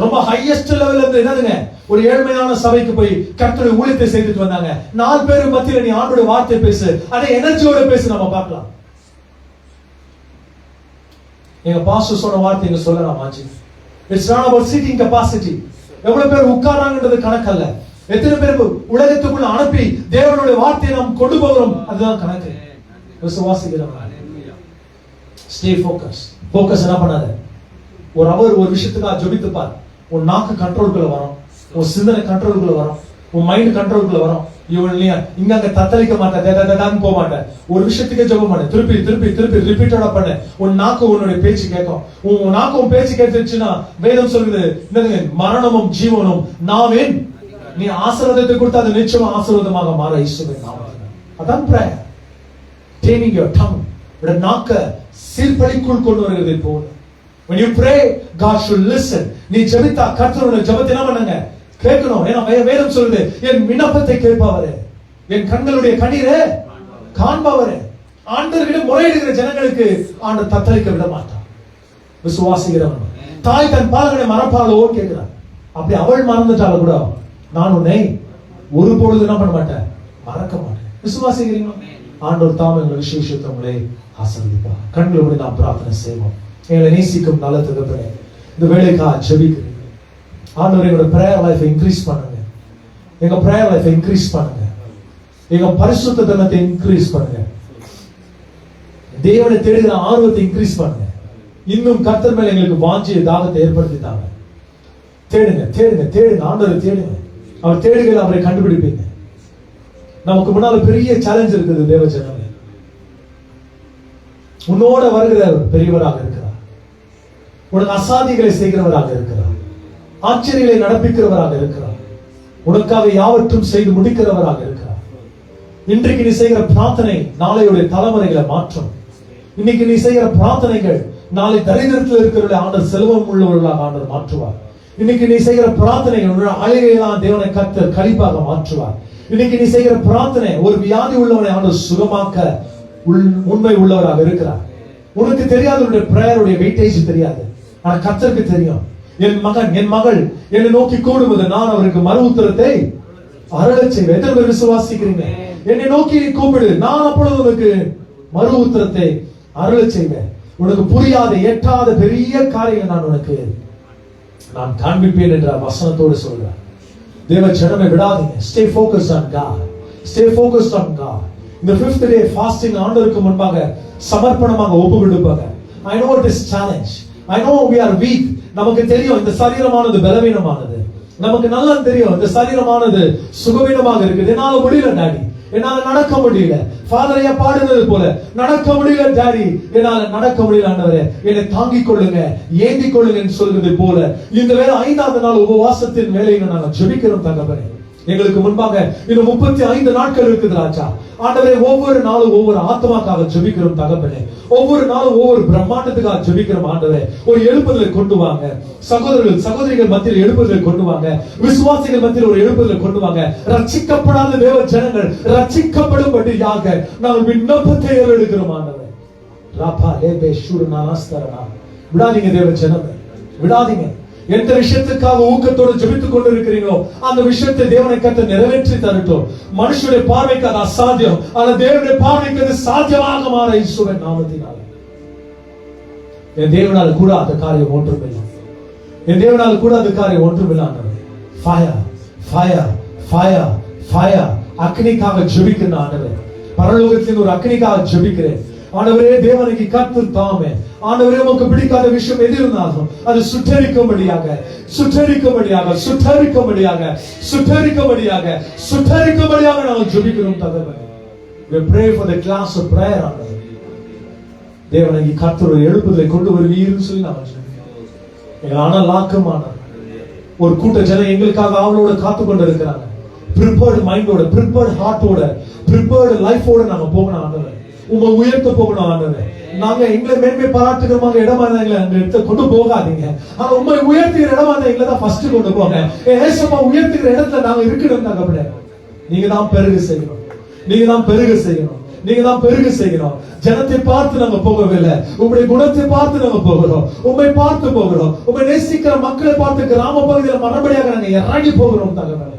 ரொம்ப ஹையஸ்ட் லெவல்ல இருந்து என்னதுங்க, ஒரு ஏழ்மையான சபைக்கு போய் கர்த்தருடைய ஊழியத்தை செய்துட்டு வந்தாங்க. 4 பேர் மத்தியில நீ ஆண்டவருடைய வார்த்தை பேசு, அதே எனர்ஜியோட பேசு, நம்ம பார்க்கலாம். எங்க பாஸ்டர் சொன்ன வார்த்தை இங்க சொல்லலாம் மாச்சி. It's not about seating capacity. எவ்வளவு பேர் உட்கார்றாங்கன்றது கணக்கல்ல, எத்தனை பேர் உலகத்துக்குள்ள அனுப்பி தேவனுடைய வார்த்தையை நாம் கொண்டு போகிறோம், அதுதான் கணக்கு. விசுவாசிக்கிறோம். Stay focus. ஃபோக்கஸ் என்ன பண்ணாத, ஒரு அவர் ஒரு விஷயத்துக்காக ஜெபித்து பார். உன் நாக்கு கண்ட்ரோலுக்குள்ள வரும், உன் சிந்தனை கண்ட்ரோலுக்குள்ள வரும், உன் மைண்ட் கண்ட்ரோலுக்குள்ள வரும். இங்க அங்க தத்தளிக்க மாட்டேன், போக மாட்டேன். ஒரு விஷயத்துக்கே ஜெபம் பண்ணு, திருப்பி திருப்பி திருப்பி ரிப்பீட்டடா பண்ணு. உன் நாக்கு உன்னுடைய பேச்சு கேட்கும். உன் நாக்கு உன் பேச்சு கேட்டுச்சுன்னா வேதம் சொல்லுது என்னதுங்க, மரணமும் ஜீவனும் நாவேன். நீ ஆசீர்வாதத்தை கொடுத்தா அது நிச்சயமா ஆசீர்வாதமாக மாற இயேசுவின் நாமத்தில். அதான் பிரேயர். Taming your tongue. உட நாக்க சீர்படிக்குள் கொண்டு வருவதை போல. When you pray, God should listen. நீ ஜெபித்தா கர்த்தருடைய ஜெபத்தை என்ன பண்ணுங்க, கேட்கணும். ஏன்னா வேதம் சொல்லுது, என் விண்ணப்பத்தை கேட்பவரே, என் கண்களுடைய கண்ணீரை காண்பவரே. ஆண்டவரிடம் முறையிடுகிற ஜனங்களுக்கு ஆண்டவர் தத்தளிக்க விட மாட்டார். விசுவாசிக்கிறவன் தாய் தன் பாலகனை மறப்பாளோ கேட்கிறான். அப்படி அவள் மறந்துட்டாலும் கூட நான் உன்னை ஒரு பொழுது என்ன பண்ண மாட்டேன், மறக்க மாட்டேன். விசுவாசிக்கிறீங்களா? ஆண்டவர் தாம் எங்கள் விசேஷத்தை உங்களை ஆசீர்வதிப்பார். கண்களோடு நாம் பிரார்த்தனை செய்வோம். எங்களை நேசிக்கும் நல்ல தகப்பனே, இந்த வேலைக்காக ஜெபிக்கிறேன். ஆண்டவர் எங்களோட பிரேயர் லைஃபை இன்க்ரீஸ் பண்ணுங்க. எங்க பிரேயர் லைஃபை இன்க்ரீஸ் பண்ணுங்க. எங்க பரிசுத்த தனத்தை இன்க்ரீஸ் பண்ணுங்க. தேவனை தேடுகிற ஆர்வத்தை இன்க்ரீஸ் பண்ணுங்க. இன்னும் கர்த்தர் மேல எங்களுக்கு வாஞ்சிய தாகத்தை ஏற்படுத்திட்டாங்க. தேடுங்க தேடுங்க தேடுங்க, ஆண்டவரை தேடுங்க. அவர் தேடுகையில் அவரை கண்டுபிடிப்பீங்க. நமக்கு முன்னால பெரிய சேலஞ்ச் இருக்குது. தேவ ஜனமே, உன்னோட வருகிறவர் பெரியவராக இருக்கிறார். உனக்கு அசாதிகளை செய்கிறவராக இருக்கிறார். ஆச்சரியங்களை நடப்பிக்கிறவராக இருக்கிறார். உனக்காக யாவற்றும் செய்து முடிக்கிறவராக இருக்கிறார். இன்றைக்கு நீ செய்கிற பிரார்த்தனை நாளையுடைய தலைமுறைகளை மாற்றும். இன்னைக்கு நீ செய்கிற பிரார்த்தனைகள் நாளை தரித்திரத்தில் இருக்கிறவர்களை ஆண்டவர் செல்வம் உள்ளவர்களாக ஆண்டவர் மாற்றுவார். இன்னைக்கு நீ செய்கிற பிரார்த்தனைகள் அழகையெல்லாம் தேவனை கர்த்தர் களிப்பாக மாற்றுவார். இன்னைக்கு நீ செய்கிற பிரார்த்தனை ஒரு வியாதி உள்ளவனை ஆண்டவர் சுகமாக்க உண்மை உள்ளவராக இருக்கிறார். உனக்கு தெரியாது, உன்னுடைய பிரேயருடைய வெயிட்டேஜ் தெரியாது, ஆனா கர்த்தருக்கு தெரியும். என் மகன் என் மகள் என்னை நோக்கி கூடும்போது நான் அவருக்கு மறு உத்தரத்தை அருளச் செய்வேன். எத்தனை பேர் விசுவாசிக்கிறீங்க? என்னை நோக்கி கூப்பிடு, நான் அப்பொழுது உனக்கு மறு உத்தரத்தை அருளச் செய்வேன். உனக்கு புரியாத எட்டாத பெரிய காரியங்களை நான் காண்பிப்பேன் என்ற வசனத்தோடு சொல்றேன். தேவ ஜனமே விடாதீங்க. Stay focused on God. Stay focused on God. இந்த 5th day fasting ஆண்டவருக்கு முன்பாக சமர்ப்பணமாக ஒப்பு கொடுப்பாங்க. I know it is challenge. I know we are weak. நமக்கு தெரியும் இந்த சரீரமானது பலவீனமானது. நமக்கு நல்லா தெரியும் இந்த சரீரமானது சுகவீனமாக இருக்குது. என்னால முடியல டாடி, என்னால நடக்க முடியல. ஃபாதரையா பாடுனது போல நடக்க முடியல டாடி, என்னால நடக்க முடியல ஆண்டவரே, என்னை தாங்கிக் கொள்ளுங்க, ஏந்திக் கொள்ளுங்க என்று சொல்றது போல இந்த வேளை 5வது நாள் உபவாசத்தின் வேளையில நாங்கள் ஜெபிக்கிறோம் தகப்பனே. எங்களுக்கு முன்பாக இன்னும் 35 நாட்கள் இருக்குது ராஜா. ஆண்டவரே, ஒவ்வொரு நாளும் ஒவ்வொரு ஆத்மாக்காக ஜெபிக்கிறோம் தகப்பனே. ஒவ்வொரு நாளும் ஒவ்வொரு பிரம்மாண்டத்துக்காக ஜெபிக்கிறோம் ஆண்டவரே. ஒரு எழுப்புதலை கொண்டு வாங்க. சகோதரர்கள் சகோதரிகள் மத்தியில் எழுப்புதலை கொண்டு வாங்க. விசுவாசிகள் மத்தியில் ஒரு எழுப்புதலை கொண்டு வாங்க. ரட்சிக்கப்படாத தேவ ஜனங்கள் ரட்சிக்கப்படும்படியாக நாங்கள் விண்ணப்பத்தை ஏறெடுக்கிறோம் ஆண்டவரே. ராபா லேபே ஷூர்னாஸ்தரனா. விடாதீங்க தேவ ஜனமே, விடாதீங்க. எந்த விஷயத்துக்காக ஊக்கத்தோடு ஜெபித்துக் கொண்டு இருக்கிறீங்களோ அந்த விஷயத்தை தேவனை கர்த்தர் நிறைவேற்றி தரட்டும். மனுஷனுடைய பார்வைக்கு அது அசாத்தியம், ஆனா தேவனுடைய பார்வைக்கு அது சாத்தியமாக மாற இயேசுவின் நாமத்தினால. என் தேவனால் கூட அந்த காரியம் ஒன்றுமில்லை. என் தேவனால் கூட அந்த காரியம் ஒன்றுமில்லை. Fire fire fire fire. அக்னிக்காக ஜெபிக்கிறேன் ஆண்டவரே. பரலோகத்தின் ஒரு அக்னிக்காக ஜெபிக்கிறேன் ஆண்டவரே. தேவனுக்கு கர்த்தர் தாமே ஆண்டவரே, உமக்கு பிடிக்காத விஷயம் எது இருந்தாலும் அது சுட்டரிக்கும்படியாக சுட்டரிக்கும்படியாக சுட்டரிக்கும்படியாக சுட்டரிக்கும்படியாக சுட்டரிக்கும்படியாக நாங்கள் ஜெபிக்கிறோம் தகப்பனே. We pray for the class of prayer ஆண்டவரே. தேவனுக்கு கர்த்தர் எழுப்புதலை கொண்டு வருவீர்னு சொல்லி நாங்கள் ஜெபிக்கிறோம். எங்கள் அனலாக்கமானவர் ஒரு கூட்ட ஜனம் எங்களுக்காக அவளோட காத்து கொண்டு இருக்கிறாங்க. ப்ரிப்பேர்டு மைண்டோட, ப்ரிப்பேர்டு ஹார்ட்டோட, ப்ரிப்பேர்டு லைஃபோட நாங்க போகணும் ஆண்டவரே. உங்க உயர்த்த போகணும் ஆண்டவரே. நாங்க எங்களை மேன்மை பாராட்டுகிறோம் இடமா இருந்தா எங்களை அங்க எடுத்து கொண்டு போகாதீங்க. ஆனா உண்மை உயர்த்துகிற இடமா இருந்தா எங்களை தான் ஃபர்ஸ்ட் கொண்டு போங்க. ஏசப்பா உயர்த்துகிற இடத்துல நாங்க இருக்கணும் தகப்பனே. நீங்க தான் பெருக செய்யணும், நீங்க தான் பெருக செய்யணும், நீங்க தான் பெருக செய்யணும். ஜனத்தை பார்த்து நாங்க போகவில்லை, உங்களுடைய குணத்தை பார்த்து நாங்க போகிறோம், உண்மை பார்த்து போகிறோம். உண்மை நேசிக்கிற மக்களை பார்த்து கிராம பகுதியில் மறுபடியாக நாங்க இறங்கி போகிறோம் தகவல்.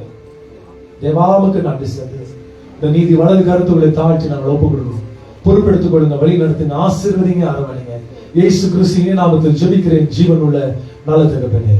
தேவாவுக்கு நன்றி செலுத்து. இந்த நீதி வலது கருத்துக்களை தாழ்த்தி நாங்கள் ஒப்புக்கொள்வோம். பொறுப்பெடுத்துக் கொள்ளுங்க, வழி நடத்துங்க, ஆசீர்வதிங்க, அரவணைங்க. இயேசு கிறிஸ்துவின் நாமத்தில் ஜெபிக்கிறேன் ஜீவனுள்ள நல்ல தகப்பனே.